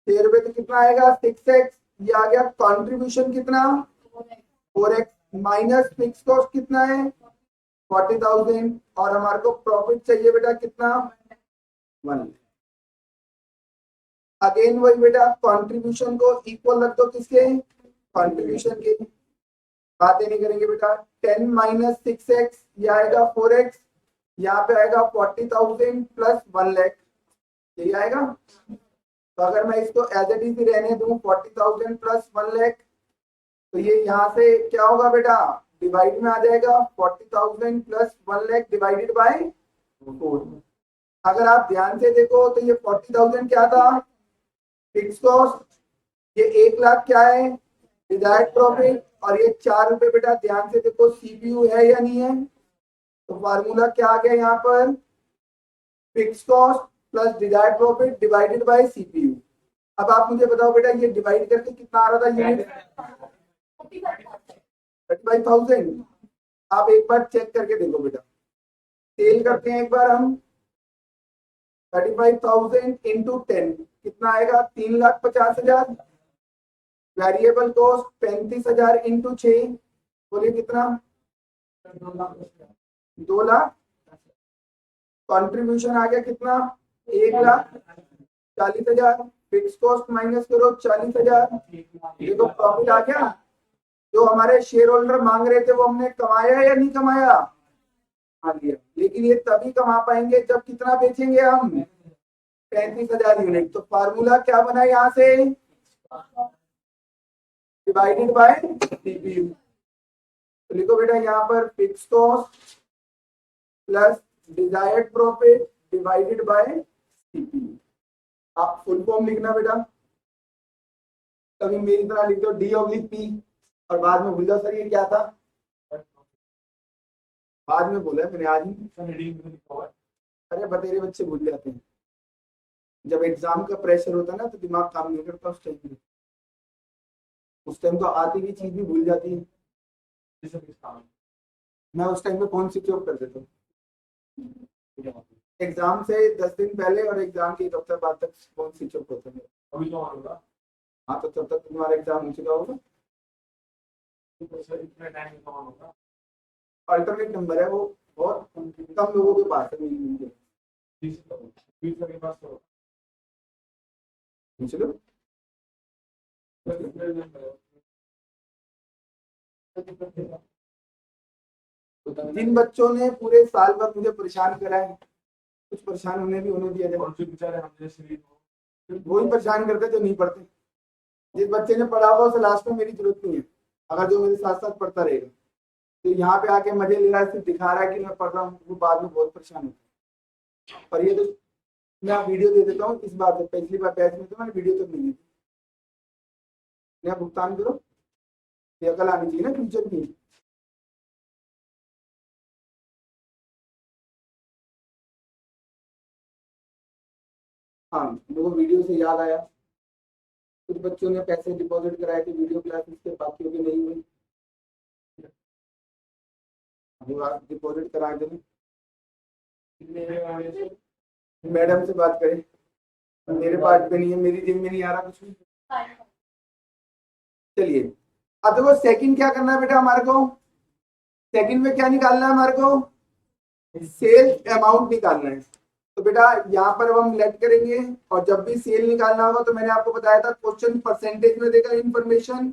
6 रुपए, तो कितना आएगा 6x। ये आ गया कंट्रीब्यूशन कितना 4x, माइनस फिक्स कॉस्ट कितना है 40,000, और हमारे को प्रॉफिट चाहिए बेटा कितना 1। अगेन वही बेटा, कंट्रीब्यूशन को इक्वल रख दो किसके, कंट्रीब्यूशन के। बातें नहीं करेंगे बेटा, 10 माइनस 6x ये आएगा 4x, यहाँ पे आएगा 40,000 प्लस 1 लाख, यही आएगा। तो अगर मैं इसको एज इट इज रहने दूं 40,000 प्लस 1 लाख, तो ये यहाँ से क्या होगा बेटा, डिवाइड में आ जाएगा 40,000 प्लस 1 लाख डिवाइडेड बाय 4। अगर आप ध्यान से देखो तो ये 40,000 क्या था, फिक्स कॉस्ट, ये 1 लाख क्या है, डिजायर्ड प्रॉफिट, और ये 4 रुपए बेटा ध्यान से देखो सीपीयू है या नहीं है। तो फार्मूला क्या आ गया यहाँ पर, fix cost plus desired profit divided by CPU. अब आप मुझे बताओ बेटा ये डिवाइड करके कितना आ रहा था यूनिट, 35,000। आप एक बार चेक करके देखो बेटा, सेल करते हैं एक बार हम, 35,000 इंटू 10 कितना आएगा, 3,50,000। वेरिएबल कॉस्ट 35,000 इंटू 6, बोलिए कितना, 2 लाख। कंट्रीब्यूशन आ गया कितना, 1,40,000। फिक्स कॉस्ट माइनस करो 40,000, ये तो प्रॉफिट आ गया। जो हमारे शेयर होल्डर मांग रहे थे वो हमने कमाया या नहीं कमाया, हाँ लिया। लेकिन ये तभी कमा पाएंगे जब कितना बेचेंगे हम, 35,000 यूनिट। तो फार्मूला क्या बना यहाँ से, डिवाइडेड बाय सीपीयू। तो लिखो बेटा यहाँ पर fix cost plus desired profit divided by CPU. आप फुल फॉर्म लिखना बेटा, कभी मेरी तरह लिख दो D/P और बाद में भूल जाओ सर ये क्या था, बाद में बोला मैंने आज ही। अरे बतेरे बच्चे भूल जाते हैं, जब एग्जाम का प्रेशर होता है ना तो दिमाग काम नहीं करता उस टाइम तो आती हुई चीज भी भूल जाती है। मैं उस टाइम पे फोन स्विच ऑफ कर देता हूँ, एग्जाम से 10 दिन पहले और एग्जाम के 1 हफ्ते बाद तक फोन स्विच ऑफ होता है। अभी तो होगा, हाँ तो तब तक तुम्हारा एग्जाम हो चुका होगा। तो सर इतना टाइम कौन होगा? अल्टरनेट नंबर है वो, बहुत कम लोगों के पास है मेरी। 20 के पास तो चलो, जिन बच्चों ने पूरे साल भर मुझे परेशान करा है, कुछ परेशान होने भी होने दिया और जाए। जो बेचारे हम जैसे भी हो, वही परेशान करते जो नहीं पढ़ते। जिस बच्चे ने पढ़ा होगा उसे लास्ट में मेरी जरूरत नहीं है, अगर जो मेरे साथ साथ पढ़ता रहेगा। तो यहाँ पे आके मजे ले रहा है, सिर्फ दिखा रहा है कि मैं पढ़ रहा हूँ, वो बाद में बहुत परेशान होता है। और ये तो मैं आप वीडियो दे देता हूँ, इस बार पिछली बार बैच में तो मैंने वीडियो तक नहीं दी। नया भुगतान करो, ये अकल आनी चाहिए ना फ्यूचर की। हाँ, मेरे को वीडियो से याद आया, कुछ बच्चों ने पैसे डिपॉजिट कराए थे वीडियो क्लासेस के, बाकियों के नहीं हुए। डिपॉजिट कराए थे, मैडम से बात करें, मेरे पार्ट पे नहीं है, मेरी जिम में नहीं आ रहा कुछ भी। चलिए, अब देखो सेकंड क्या करना है बेटा हमारे को। सेकंड में क्या निकालना है हमारे को, सेल्स अमाउंट निकालना है। तो बेटा यहाँ पर अब हम लेट करेंगे, और जब भी सेल निकालना होगा तो मैंने आपको बताया था क्वेश्चन परसेंटेज में देगा इंफॉर्मेशन।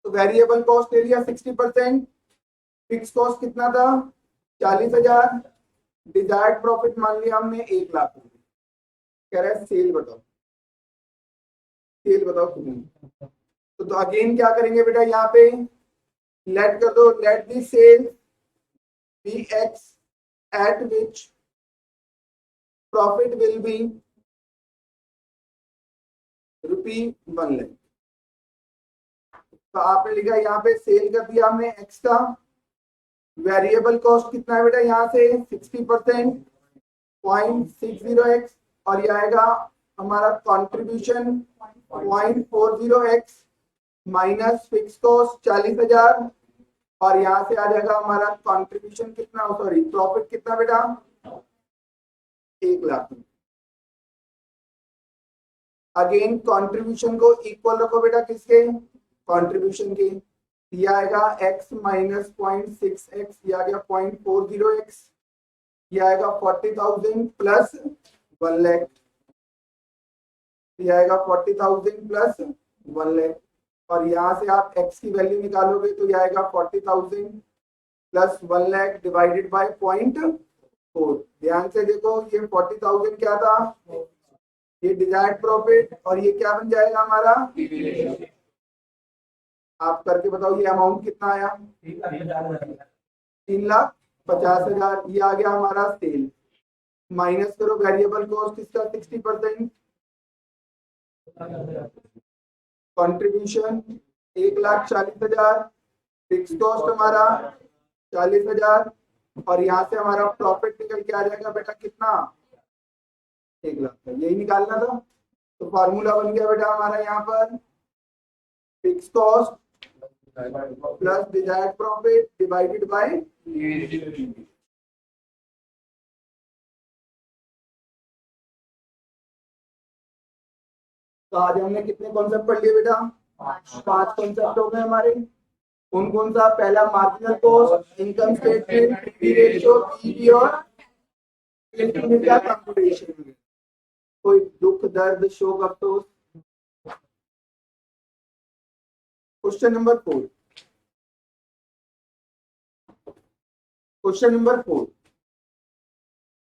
तो वेरिएबल कॉस्ट ले लिया 60%, फिक्स कॉस्ट कितना था 40,000, डिजायर्ड प्रॉफिट मान लिया हमने 1,00,000 रुपए। कह रहा है सेल बताओ, सेल बताओ कितनी। तो अगेन क्या करेंगे बेटा, यहाँ पे लेट कर दो, let the sale be X at which profit will be ₹1,00,000। तो आपने लिखा यहाँ पे सेल कर दिया हमने एक्स का, वेरिएबल कॉस्ट कितना है बेटा यहाँ से 60%, 0.60x, और ये आएगा हमारा contribution 0.40x minus fix cost 40,000, और यहाँ से आ जाएगा हमारा कंट्रीब्यूशन कितना, सॉरी प्रॉफिट कितना बेटा 1,00,000। अगेन कंट्रीब्यूशन को इक्वल रखो बेटा किसके, कंट्रीब्यूशन के। ये आएगा x माइनस 0.6x, ये आ गया 0.40x, ये आएगा 40,000 प्लस 1,00,000, ये आएगा 40,000 प्लस 1,00,000, और यहाँ से आप x की वैल्यू निकालोगे तो ये आएगा 40,000 प्लस 1,00,000 डिवाइडेड बाय 0.4। ध्यान से देखो, ये 40,000 क्या था, ये डिजायर्ड प्रॉफिट, और ये क्या बन जाएगा हमारा, आप करके बताओ ये अमाउंट कितना आया 3,50,000। ये आ गया हमारा सेल, माइनस करो वेरिएबल कॉस्ट इसका 60%, कंट्रीब्यूशन 1,40,000, फिक्स कॉस्ट हमारा 40,000, और यहाँ से हमारा प्रॉफिट निकल के आ जाएगा बेटा कितना 1,00,000। यही निकालना था। तो फार्मूला बन गया बेटा हमारा यहाँ पर fix cost plus desired profit divided by. तो आज हमने कितने कॉन्सेप्ट पढ़ लिए बेटा, 5 कॉन्सेप्ट हो गए हमारे। कौन कौन सा, पहला marginal cost, income statement, PV ratio, PV और कंप्यूटेशन। कोई दुख दर्द शोक अफसोस। Question number 4, question number 4,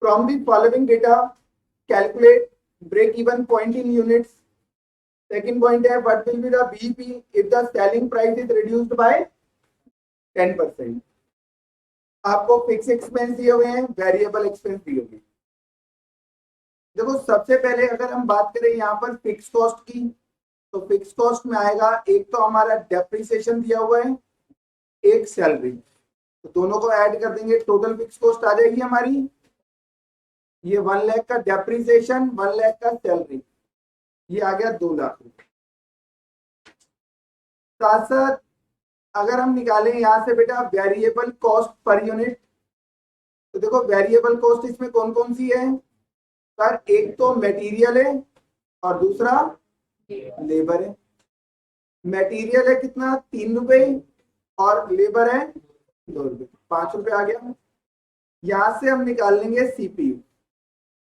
from the following data calculate break even point in units. Second point है what will be the BEP if the selling price is reduced by 10%। आपको fix expense दिए हुए हैं, वेरिएबल एक्सपेंस दिए हुए हैं। देखो सबसे पहले अगर हम बात करें यहाँ पर फिक्स कॉस्ट की, तो फिक्स कॉस्ट में आएगा एक तो हमारा डेप्रिसिएशन दिया हुआ है, एक सैलरी, तो दोनों को ऐड कर देंगे, टोटल फिक्स कॉस्ट आ जाएगी हमारी, ये 1,00,000 का डेप्रिसिएशन, 1,00,000 का सैलरी, ये आ गया 2,00,000 रुपए। साथ साथ अगर हम निकालें यहाँ से बेटा वेरिएबल कॉस्ट पर यूनिट, तो देखो वेरिएबल कॉस्ट इसमें कौन कौन सी है सर, एक तो मटेरियल है और दूसरा लेबर है। मटेरियल है कितना 3 रुपए और लेबर है 2 रुपए, 5 रुपए आ गया। यहां से हम निकाल लेंगे CPU,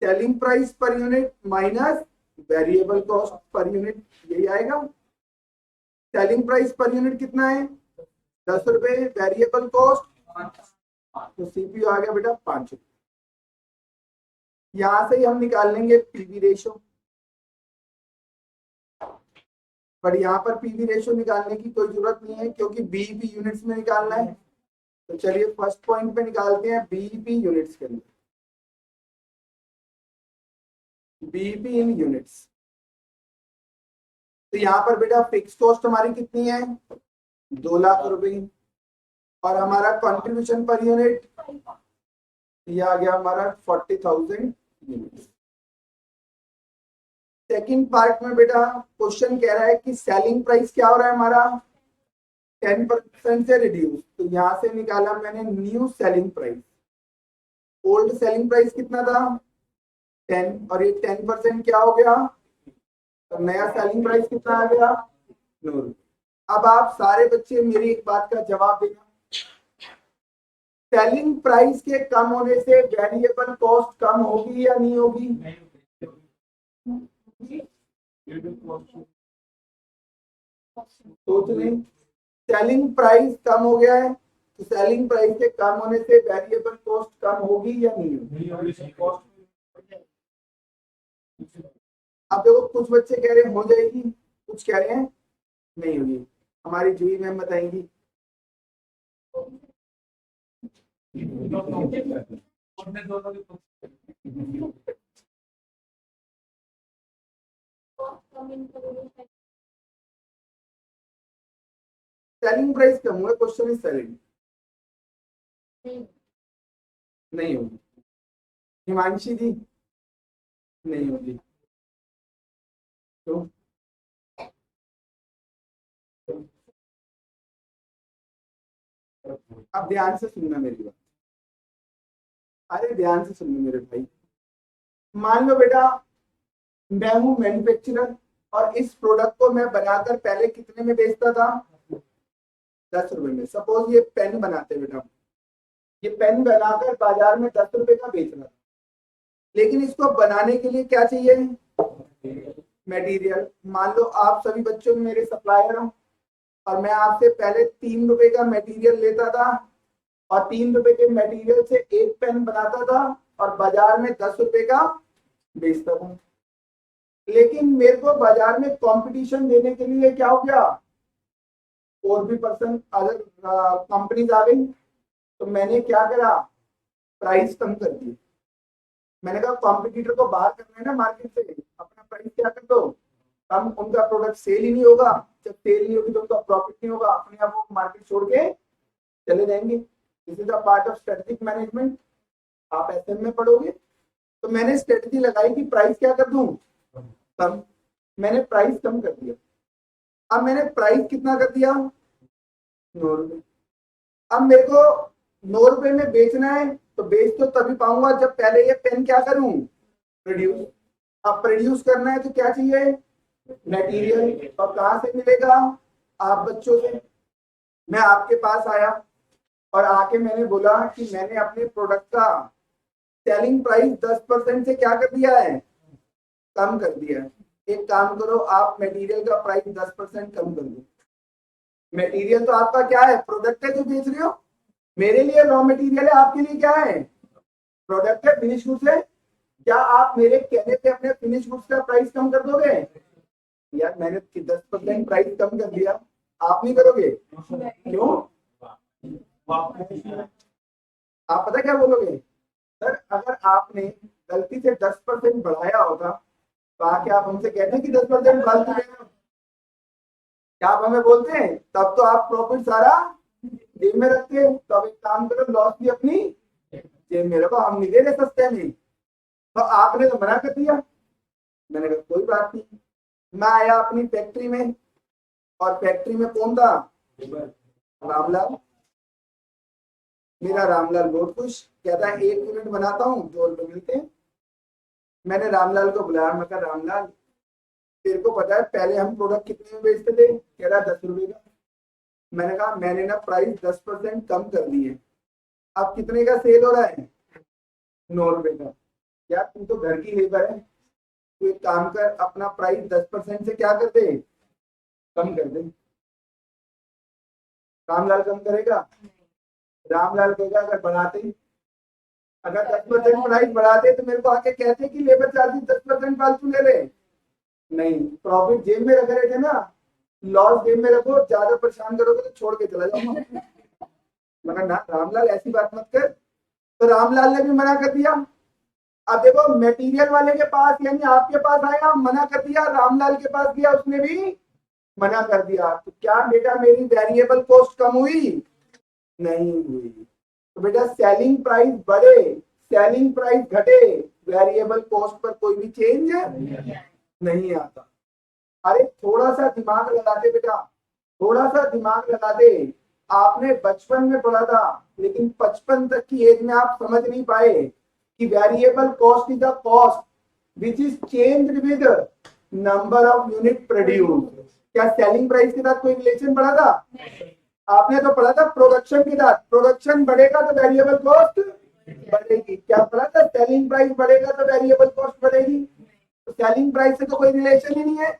selling price per unit minus variable cost per unit, यही आएगा। सेलिंग प्राइस पर यूनिट कितना है 10 रुपए, वेरिएबल कॉस्ट, तो सीपीयू आ गया बेटा 5 रुपए। यहां से ही हम निकाल लेंगे पीवी रेशो, पर यहाँ पर पीवी रेशो निकालने की कोई जरूरत नहीं है क्योंकि बीईपी यूनिट्स में निकालना है। तो चलिए फर्स्ट पॉइंट पे निकालते हैं बीईपी यूनिट्स के अंदर, बीईपी इन यूनिट्स। तो यहाँ पर बेटा फिक्स कॉस्ट हमारी कितनी है 2 लाख रुपए, और हमारा कंट्रीब्यूशन पर यूनिट ये आ गया हमारा 40,000 यूनिट्स। सेकंड पार्ट में बेटा क्वेश्चन कह रहा है कि सेलिंग प्राइस क्या हो रहा है हमारा 10% से रिड्यूस, तो यहां से निकाला मैंने new selling price. Old selling price कितना था 10, और ये 10% क्या हो गया, तो नया सेलिंग प्राइस कितना आ गया 9। अब आप सारे बच्चे मेरी एक बात का जवाब देना, सेलिंग प्राइस के कम होने से वेरिएबल कॉस्ट कम होगी या नहीं होगी? सोच लें, सेलिंग प्राइस कम हो गया है तो सेलिंग प्राइस के कम होने से वेरिएबल कॉस्ट कम होगी या नहीं होगी? अब देखो कुछ बच्चे कह रहे हैं हो जाएगी, कुछ कह रहे हैं नहीं होगी। हमारी जूही मैम बताएंगी। सेलिंग प्राइस कम हुआ, क्वेश्चन इज सेलिंग नहीं होगी। हिमांशी जी नहीं होगी, तो अब ध्यान से सुनना मेरी बात, अरे ध्यान से सुनना मेरे भाई। मान लो बेटा मैं हूं मैन्युफैक्चरर और इस प्रोडक्ट को मैं बनाकर पहले कितने में बेचता था 10 रुपए में। सपोज ये पेन बनाते बेटा, ये पेन बनाकर बाजार में 10 रुपए का बेच रहा था, लेकिन इसको बनाने के लिए क्या चाहिए मटेरियल। मान लो आप सभी बच्चों में मेरे सप्लायर हो और मैं आपसे पहले 3 रुपए का मटेरियल लेता था और 3 रुपए के मटेरियल से एक पेन बनाता था और बाजार में 10 रुपए का बेचता था। लेकिन मेरे को बाजार में कंपटीशन देने के लिए क्या हो गया, और भी पर्सन अदर कंपनीज आ गई, तो मैंने क्या करा प्राइस कम कर दी। मैंने कहा कॉम्पिटिटर को बाहर करना है ना मार्केट से, अपना प्राइस क्या कर दो कम, उनका प्रोडक्ट सेल ही नहीं होगा, जब सेल नहीं होगी तो उनका प्रॉफिट नहीं होगा, अपने आप वो मार्केट छोड़ के चले जाएंगे। This is a part of strategic management, आप एसएम में पढ़ोगे। तो मैंने स्ट्रेटेजी लगाई कि प्राइस क्या कर दूं कम, मैंने प्राइस कम कर दिया। अब मैंने प्राइस कितना कर दिया 9 रुपए। अब मेरे को 9 रुपए में बेचना है, तो बेच तो तभी पाऊंगा जब पहले ये पेन क्या करूं प्रोड्यूस। अब प्रोड्यूस करना है तो क्या चाहिए मटेरियल, और कहां से मिलेगा आप बच्चों से। मैं आपके पास आया और आके मैंने बोला कि मैंने अपने प्रोडक्ट का सेलिंग प्राइस 10% से क्या कर दिया है कम कर दिया है। एक काम करो आप मटेरियल का प्राइस 10% कम कर दो। मटेरियल तो आपका क्या है प्रोडक्ट है जो बेच रहे हो, मेरे लिए रॉ मटेरियल है, आपके लिए क्या है प्रोडक्ट है फिनिश गुड्स है। क्या आप मेरे कहने पे अपने फिनिश गुड्स का प्राइस कम कर दोगे? यार मैंने 10% प्राइस कम कर दिया, आप नहीं करोगे क्यों? आप पता क्या बोलोगे सर, अगर आपने गलती से 10% बढ़ाया होता तो आके आप हमसे कहते हैं कि 10% फालतू है, क्या आप हमें बोलते हैं? तब तो आप प्रॉफिट सारा जेब में रखते। तो अब एक काम करो लॉस भी अपनी जेब में रखो, हम नहीं दे रहे सस्ते में। तो आपने तो मना कर दिया। मैंने कहा कोई बात नहीं। मैं आया अपनी फैक्ट्री में और फैक्ट्री में कौन था रामलाल। मेरा रामलाल बहुत खुश, कहता है 1 यूनिट बनाता हूँ 2 रुपए मिलते हैं। मैंने रामलाल को बुलाया, मैं कहा रामलाल तेरे को पता है पहले हम प्रोडक्ट कितने में बेचते थे, कह रहा 10 रुपए का। मैंने कहा मैंने ना प्राइस 10% कम कर दी है, अब कितने का सेल हो रहा है, 9 रुपए का। यार तू तो घर की लेबर है, तू एक काम कर, अपना प्राइस 10% से क्या कर दे, कम कर दे। रामलाल कम करेगा, रामलाल कहेगा अगर बढ़ाते, अगर 10% प्राइस बढ़ाते तो मेरे को आके कहते कि लेबर चार्जेस 10% फालतू ले ले। नहीं, प्रॉफिट जेब में रख रहे थे ना, लॉस जेब में रखो, ज्यादा परेशान करोगे तो छोड़ के चला जाऊंगा। मगर ना रामलाल ऐसी बात मत कर, तो रामलाल ने भी मना कर दिया। अब देखो मटेरियल वाले के पास यानी आपके पास आया, मना कर दिया, रामलाल के पास गया, उसने भी मना कर दिया। तो क्या बेटा मेरी वेरिएबल कॉस्ट कम हुई, नहीं हुई। तो बेटा सेलिंग प्राइस बढ़े, सेलिंग प्राइस घटे, वेरिएबल कॉस्ट पर कोई भी चेंज नहीं आता। अरे थोड़ा सा दिमाग लगाते बेटा, थोड़ा सा दिमाग लगाते। आपने बचपन में पढ़ा था, लेकिन 55 तक की एज में आप समझ नहीं पाए कि variable cost is the cost which is changed with number of unit produce. क्या सेलिंग प्राइस के साथ कोई रिलेशन पढ़ा था? आपने तो पढ़ा था प्रोडक्शन के साथ, प्रोडक्शन बढ़ेगा तो वेरिएबल कॉस्ट बढ़ेगी। क्या पढ़ा था? सेलिंग प्राइस बढ़ेगा तो वेरिएबल कॉस्ट बढ़ेगी। तो सेलिंग प्राइस से तो कोई रिलेशन ही नहीं है।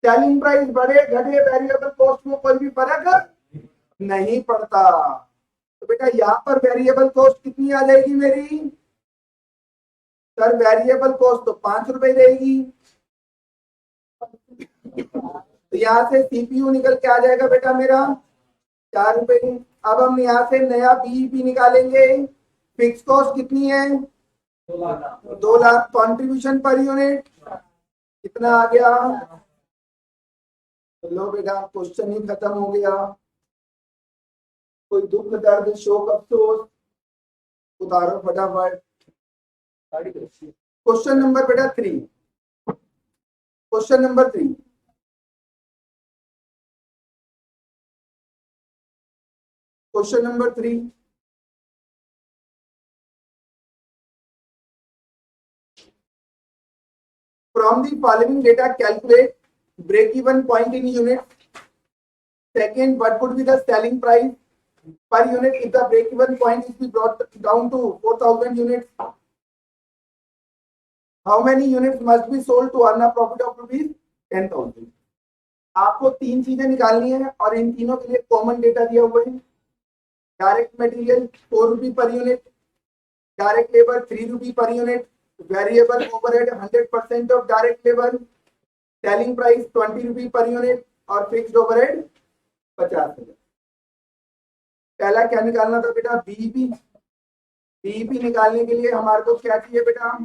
सेलिंग प्राइस बढ़े घटे वेरिएबल कॉस्ट में कोई भी फर्क नहीं पड़ता। तो बेटा यहाँ पर वेरिएबल कॉस्ट कितनी आ जाएगी मेरी? सर वेरिएबल कॉस्ट तो 5 रुपए रहेगी। तो यहाँ से सीपीयू निकल के आ जाएगा बेटा मेरा 4 रुपए। अब हम यहाँ से नया बीईपी निकालेंगे। फिक्स कॉस्ट कितनी है? 2 लाख। कंट्रीब्यूशन पर यूनिट कितना आ गया? लो बेटा क्वेश्चन ही खत्म हो गया। कोई दुख दर्द शोक अफसोस उतारो फटाफट। क्वेश्चन नंबर बेटा 3, question number 3। Question number 3, from the following data calculate break even point in units. Second, what would be the selling price per unit if the break even point is be brought down to 4,000 units? How many units must be sold to earn a profit of rupees 10,000? आपको 3 चीजें निकालनी है और इन तीनों के लिए common data दिया हुआ है। Direct material 4 rupee per unit, direct labour 3 rupee per unit, variable overhead 100% of direct labour, selling price 20 rupee per unit और फिक्स्ड ओवरहेड 50,000। पहला क्या निकालना था बेटा? बीईपी। बीईपी निकालने के लिए हमारे को क्या चाहिए बेटा?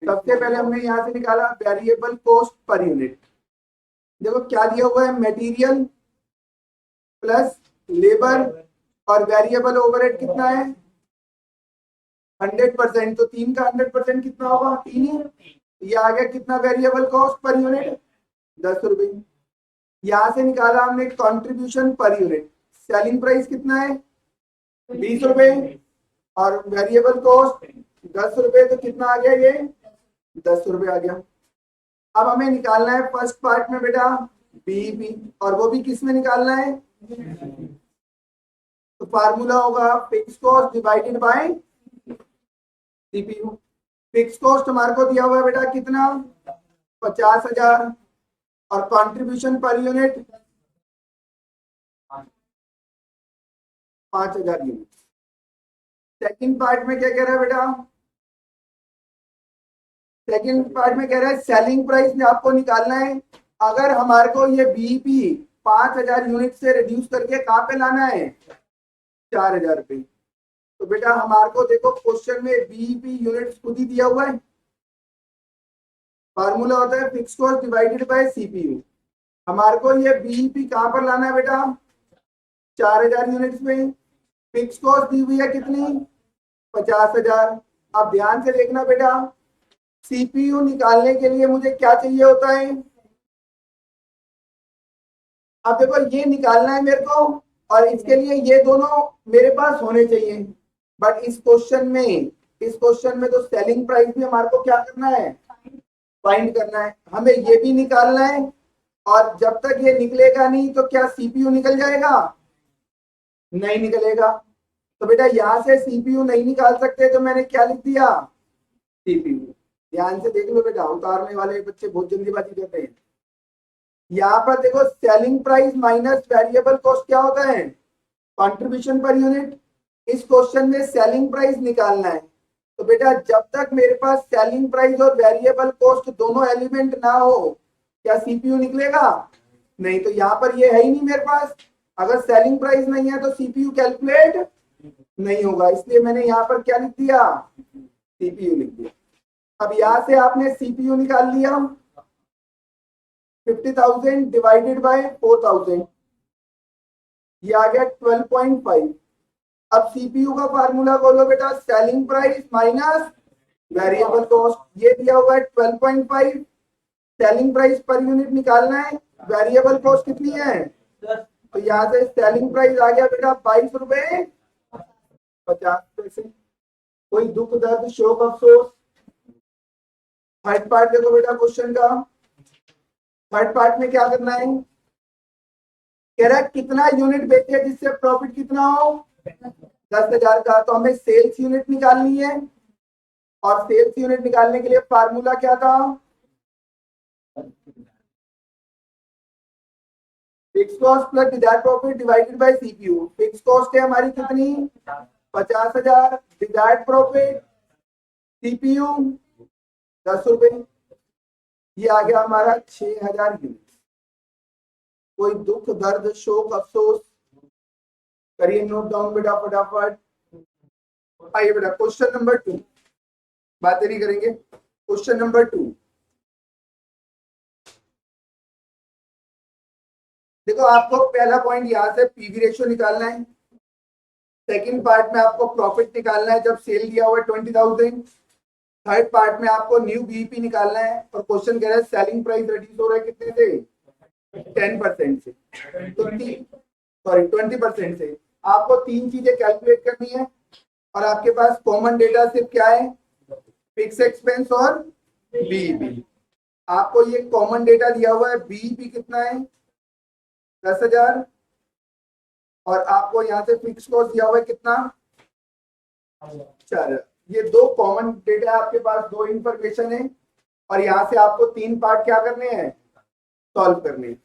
सबसे पहले हमने यहां से निकाला वेरिएबल कॉस्ट पर यूनिट। देखो क्या दिया हुआ है, मटेरियल प्लस लेबर और वेरिएबल ओवरहेड कितना है? 100%। तो 3 का 100% कितना होगा? 3 ही। ये आ गया कितना वेरिएबल कॉस्ट पर यूनिट? 10 रुपए। यहां से निकाला हमने contribution per unit. Selling price कितना है? 20 रुपए और वेरिएबल कॉस्ट 10 रुपए। तो कितना आ गया? ये 10 रुपए आ गया। अब हमें निकालना है फर्स्ट पार्ट में बेटा बीईपी, और वो भी किस में निकालना है? तो फार्मूला होगा fix cost divided by CPU. Fix cost हमारे को दिया हुआ है बेटा कितना? 50,000 और contribution per unit 5,000 unit. Second part में क्या कह रहा है बेटा? सेकंड पार्ट में कह रहा है सेलिंग प्राइस में आपको निकालना है। अगर हमारे को ये बीईपी 5,000 यूनिट से रिड्यूस करके कहां पे लाना है? 4,000 रुपए। तो बेटा हमारे को देखो क्वेश्चन में बीईपी यूनिट्स खुद ही दिया हुआ है। फार्मूला होता है fix cost divided by CPU. हमारे को ये बीईपी कहां पर लाना है बेटा? 4,000 यूनिट्स में। फिक्स कॉस्ट दी हुई है कितनी? 50,000। अब ध्यान से देखना बेटा, सीपीयू निकालने के लिए मुझे क्या चाहिए होता है? अब देखो ये निकालना है मेरे को, और इसके लिए ये दोनों मेरे पास होने चाहिए। बट इस क्वेश्चन में तो सेलिंग प्राइस भी हमारे को क्या करना है? फाइंड करना है, हमें ये भी निकालना है। और जब तक ये निकलेगा नहीं तो क्या सीपीयू निकल जाएगा? नहीं निकलेगा। तो बेटा यहां से सीपीयू नहीं निकाल सकते तो मैंने क्या लिख दिया? सीपीयू। ध्यान से देख लो बेटा, उतारने वाले बच्चे बहुत जल्दीबाजी करते हैं। यहाँ पर देखो selling price minus variable cost क्या होता है? Contribution per unit. इस क्वेश्चन में सेलिंग प्राइस निकालना है। तो बेटा जब तक मेरे पास सेलिंग प्राइस और वेरिएबल कॉस्ट दोनों एलिमेंट ना हो, क्या सीपीयू निकलेगा? नहीं। तो यहाँ पर ये है ही नहीं मेरे पास। अगर सेलिंग प्राइस नहीं है तो सीपीयू कैलकुलेट नहीं होगा, इसलिए मैंने यहाँ पर क्या लिख दिया? सीपीयू लिख दिया। अब यहां से आपने सीपीयू निकाल लिया, 50,000 डिवाइडेड बाय 4,000, ये आ गया 12.5। अब सीपीयू का फार्मूला बोलो बेटा, selling price minus variable cost. ये दिया हुआ है 12.5। सेलिंग प्राइस पर यूनिट निकालना है, वेरिएबल कॉस्ट कितनी है? तो यहाँ से सेलिंग प्राइस आ गया बेटा 22 रुपए 50 पैसे। कोई दुख दर्द शोक अफसोस? थर्ड पार्ट देखो बेटा क्वेश्चन का। थर्ड पार्ट में क्या करना है? कह रहा है कितना यूनिट बेचे जिससे प्रॉफिट कितना हो? 10,000 का। तो हमें सेल्स यूनिट निकालनी है, और सेल्स यूनिट निकालने के लिए फार्मूला क्या था? Fix cost plus desired profit divided by CPU. Fix cost है हमारी कितनी? 50,000। डिजायर्ड प्रॉफिट सीपीयू 10 रुपए। ये आ गया हमारा 6,000 यूनिट। कोई दुख दर्द शोक अफसोस? करिए नोट डाउन बेटा फटाफट। आइए बेटा क्वेश्चन नंबर 2, बातें नहीं करेंगे। क्वेश्चन नंबर 2 देखो, आपको पहला पॉइंट यहां से पीवी रेशियो निकालना है। सेकंड पार्ट में आपको प्रॉफिट निकालना है जब सेल दिया हुआ है 20,000। थर्ड पार्ट में आपको न्यू बीईपी निकालना है, और क्वेश्चन कह रहा है सेलिंग प्राइस रिड्यूस हो रहा है कितने से? 10% से। तो 20% से। आपको तीन चीजें कैलकुलेट करनी है, और आपके पास कॉमन डेटा सिर्फ क्या है? फिक्स एक्सपेंस और बीईपी। आपको ये कॉमन डेटा दिया हुआ है, बीईपी कितना है? 10,000। और आपको यहाँ से फिक्स कॉस्ट दिया हुआ है कितना? 4,000। ये दो कॉमन डेटा है आपके पास, दो इंफॉर्मेशन है, और यहाँ से आपको तीन पार्ट क्या करने हैं? सॉल्व करने हैं।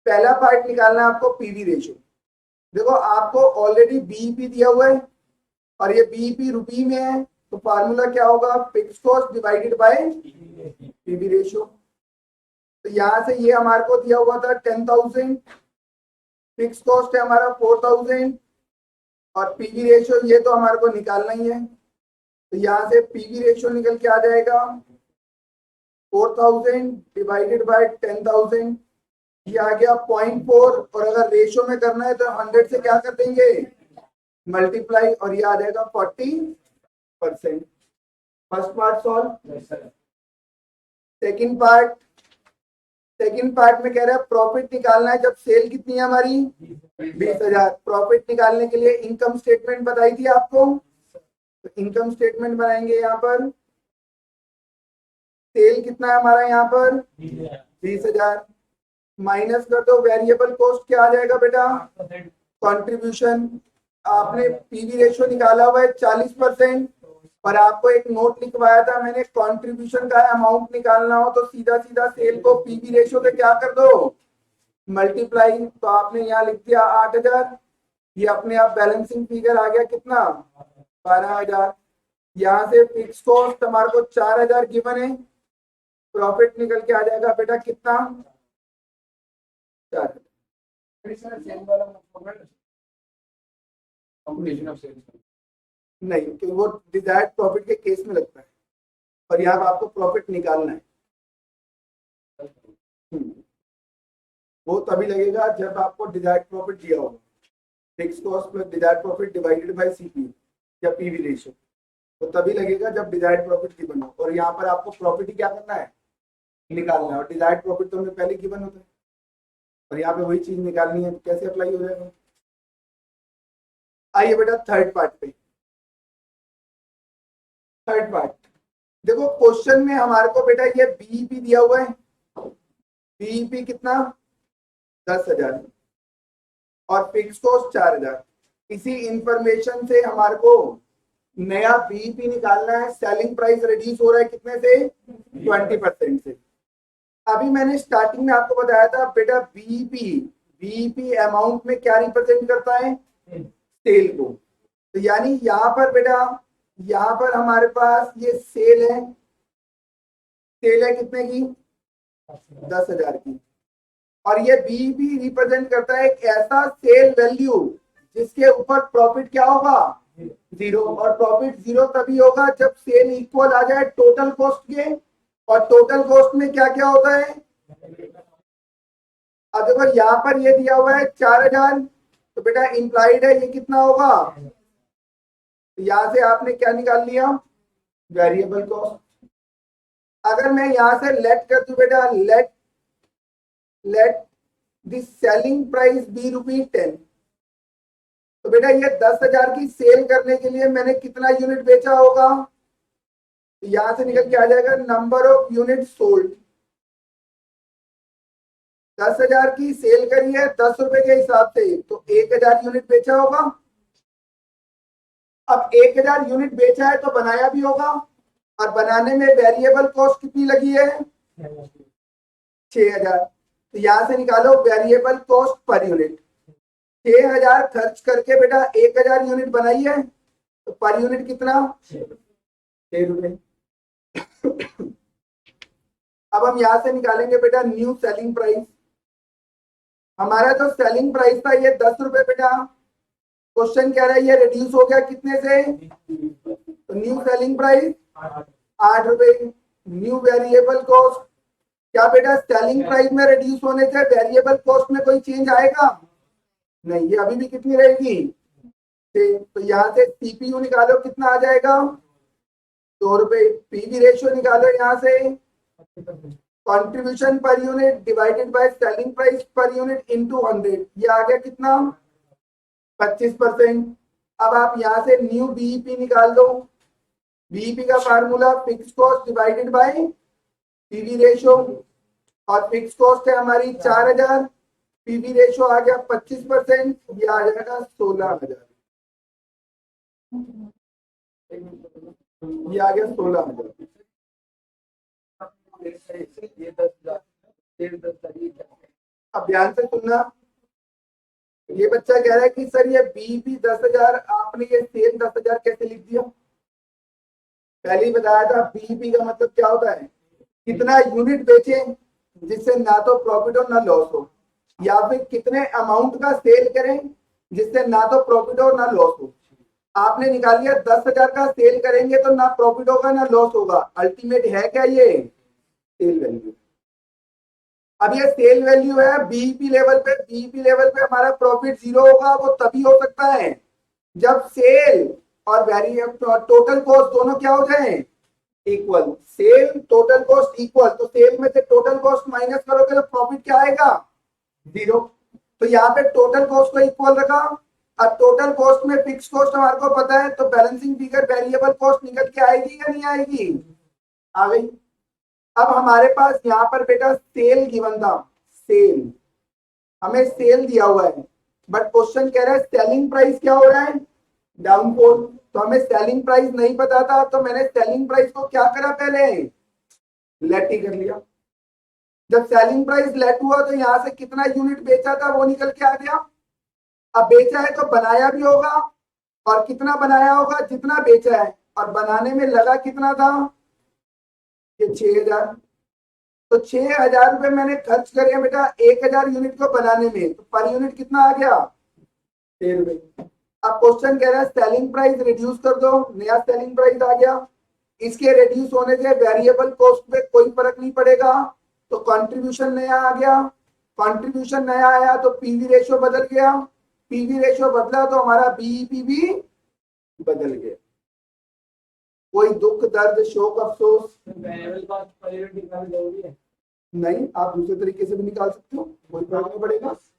पहला पार्ट निकालना है आपको पीवी रेशियो। देखो आपको ऑलरेडी बीईपी दिया हुआ है, और ये बीईपी रुपी में है, तो फार्मूला क्या होगा? Fix cost divided by PV ratio. तो यहाँ से ये हमारे को दिया हुआ था 10,000, फिक्स कॉस्ट है हमारा 4,000, और पीवी रेशियो ये तो हमारे को निकालना ही है। तो यहाँ से पीवी रेशियो निकल के आ जाएगा 4,000 डिवाइडेड बाय 10,000, ये आ गया 0.4। और अगर रेशियो में करना है तो 100 से क्या कर देंगे? मल्टीप्लाई, और ये आ जाएगा 40%। First part solve. Second part में कह रहा है प्रॉफिट निकालना है जब सेल कितनी है हमारी? 20,000। प्रॉफिट निकालने के लिए इनकम स्टेटमेंट बताई थी आपको, तो इनकम स्टेटमेंट बनाएंगे। यहाँ पर सेल कितना है हमारा? यहाँ पर 20,000। माइनस कर दो, वेरिएबल कॉस्ट क्या आ जाएगा बेटा? कंट्रीब्यूशन। आपने पीवी रेशियो निकाला हुआ है 40%, और आपको एक नोट लिखवाया था मैंने, कंट्रीब्यूशन का अमाउंट निकालना हो तो सीधा सीधा सेल को पीवी रेशियो से क्या कर दो? मल्टीप्लाई। तो आपने यहाँ लिख दिया 8,000। ये अपने आप बैलेंसिंग फिगर आ गया कितना? 12,000। यहाँ से फिक्स कॉस्ट हमारे को 4,000 गिवन है, प्रॉफिट निकल के आ जाएगा बेटा कितना? 4,000। नहीं, क्योंकि वो डिजायर्ड प्रॉफिट के केस में लगता है, और यहाँ आपको प्रॉफिट निकालना है। वो तभी लगेगा जब आपको डिजायर्ड प्रॉफिट दिया होगा। Fix cost plus desired profit divided by CP या पीवी रेशियो, तो तभी लगेगा जब डिजायर्ड प्रॉफिट गिवन हो। और यहाँ पर आपको प्रॉफिट ही क्या करना है? निकालना है, और डिजायर्ड प्रॉफिट तो हमें पहले गिवन होता है, और यहाँ पे वही चीज निकालनी है। कैसे अप्लाई हो जाएगा? आइए बेटा थर्ड पार्ट पे। थर्ड पार्ट देखो क्वेश्चन में हमारे को बेटा ये बीईपी दिया हुआ है, बीईपी कितना 10,000 और फिक्स कॉस्ट 4,000। इसी इंफॉर्मेशन से हमारे को नया बीईपी निकालना है। सेलिंग प्राइस रिड्यूस हो रहा है कितने से 20% से। अभी मैंने स्टार्टिंग में आपको बताया था बेटा बीईपी अमाउंट में क्या रिप्रेजेंट करता है सेल को। तो यानी यहाँ पर बेटा यहाँ पर हमारे पास ये सेल है कितने की 10,000 की, और ये बीईपी रिप्रेजेंट करता है एक ऐसा सेल वैल्यू जिसके ऊपर प्रॉफिट क्या होगा 0, और प्रॉफिट 0 तभी होगा जब सेल इक्वल आ जाए टोटल कॉस्ट के, और टोटल कॉस्ट में क्या क्या होता है। अब देखो यहाँ पर ये दिया हुआ है 4,000, तो बेटा इंप्लाइड है ये कितना होगा, तो यहां से आपने क्या निकाल लिया वेरिएबल कॉस्ट। अगर मैं यहां से लेट कर दूं बेटा let the selling price be ₹10, तो बेटा ये 10,000 की सेल करने के लिए मैंने कितना यूनिट बेचा होगा, तो यहां से निकल के आ जाएगा नंबर ऑफ यूनिट सोल्ड। 10,000 की सेल करी है 10 रुपए के हिसाब से, तो 1,000 यूनिट बेचा होगा। अब 1,000 यूनिट बेचा है तो बनाया भी होगा, और बनाने में वेरिएबल कॉस्ट कितनी लगी है 6,000। तो यहां से निकालो वेरिएबल कॉस्ट पर यूनिट। 6,000 खर्च करके बेटा 1,000 यूनिट बनाई है, तो पर यूनिट कितना 6 रुपए। अब हम यहां से निकालेंगे बेटा न्यू सेलिंग प्राइस। हमारा जो सेलिंग प्राइस था ये 10 रुपए बेटा, क्वेश्चन कह रहा है ये रिड्यूस हो गया कितने से, तो न्यू सेलिंग प्राइस 8 रुपए। न्यू वेरिएबल कॉस्ट, क्या बेटा सेलिंग प्राइस में रिड्यूस होने से वेरिएबल कॉस्ट में कोई चेंज आएगा नहीं, ये अभी भी कितनी रहेगी। तो यहाँ से सीपीयू निकालो कितना आ जाएगा 2 रुपए। पीवी रेशियो निकालो यहाँ से contribution per unit divided by selling price per unit into 100, ये आ गया कितना 25%। अब आप यहाँ से न्यू बीईपी निकाल दो। बीईपी का formula fix cost divided by PV ratio, और फिक्स कॉस्ट है हमारी 4,000, पीवी रेशियो आ गया 25%, ये आ जाएगा 16,000। ये आ गया 16,000। अब ध्यान से सुनना, ये बच्चा कह रहा है कि सर ये बीईपी 10,000 आपने ये सेल 10,000 कैसे लिख दिया। पहले ही बताया था बीईपी का मतलब क्या होता है कितना यूनिट बेचे जिससे ना तो प्रॉफिट हो ना लॉस हो, या फिर कितने अमाउंट का सेल करें जिससे ना तो प्रॉफिट हो ना लॉस हो। आपने निकाल लिया 10,000 का सेल करेंगे तो ना प्रॉफिट होगा ना लॉस होगा। अल्टीमेट है क्या ये सेल वैल्यू। अब ये सेल वैल्यू है बीईपी लेवल पे। बीईपी लेवल पे हमारा प्रॉफिट 0 होगा, वो तभी हो सकता है जब सेल और वेरिएबल टोटल कॉस्ट दोनों क्या हो जाए equal. Sale total cost equal, तो सेल में से टोटल कॉस्ट माइनस करोगे तो प्रॉफिट क्या आएगा 0। तो यहाँ पे टोटल कॉस्ट को इक्वल रखा। अब टोटल कॉस्ट में फिक्स कॉस्ट हमारे को पता है, तो बैलेंसिंग फिगर वेरिएबल कॉस्ट निकल के आएगी या नहीं आएगी, आ गई। अब हमारे पास यहाँ पर बेटा सेल गिवन था, सेल हमें सेल दिया हुआ है, बट क्वेश्चन कह रहा है सेलिंग प्राइस क्या हो रहा है डाउनफॉल। तो हमें सेलिंग प्राइस नहीं पता था, तो मैंने सेलिंग प्राइस को क्या करा पहले लेट ही कर लिया। जब सेलिंग प्राइस लेट हुआ तो यहाँ से कितना यूनिट बेचा था वो निकल के आ गया। अब बेचा है तो बनाया भी होगा, और कितना बनाया होगा जितना बेचा है, और बनाने में लगा कितना था ये 6,000। तो 6,000 रुपए मैंने खर्च करे बेटा 1,000 यूनिट को बनाने में, तो पर यूनिट कितना आ गया 6 रुपए। अब क्वेश्चन कह रहा है सेलिंग प्राइस रिड्यूस कर दो, नया सेलिंग प्राइस आ गया। इसके रिड्यूस होने से वेरिएबल कॉस्ट पे कोई फर्क नहीं पड़ेगा, तो कंट्रीब्यूशन नया आ गया। कंट्रीब्यूशन नया आया तो पीवी रेशियो बदल गया, पीवी रेशियो बदला तो हमारा बीईपी भी बदल गया। कोई दुख दर्द शोक अफसोस नहीं, आप दूसरे तरीके से भी निकाल सकते हो, कोई फर्क नहीं पड़ेगा।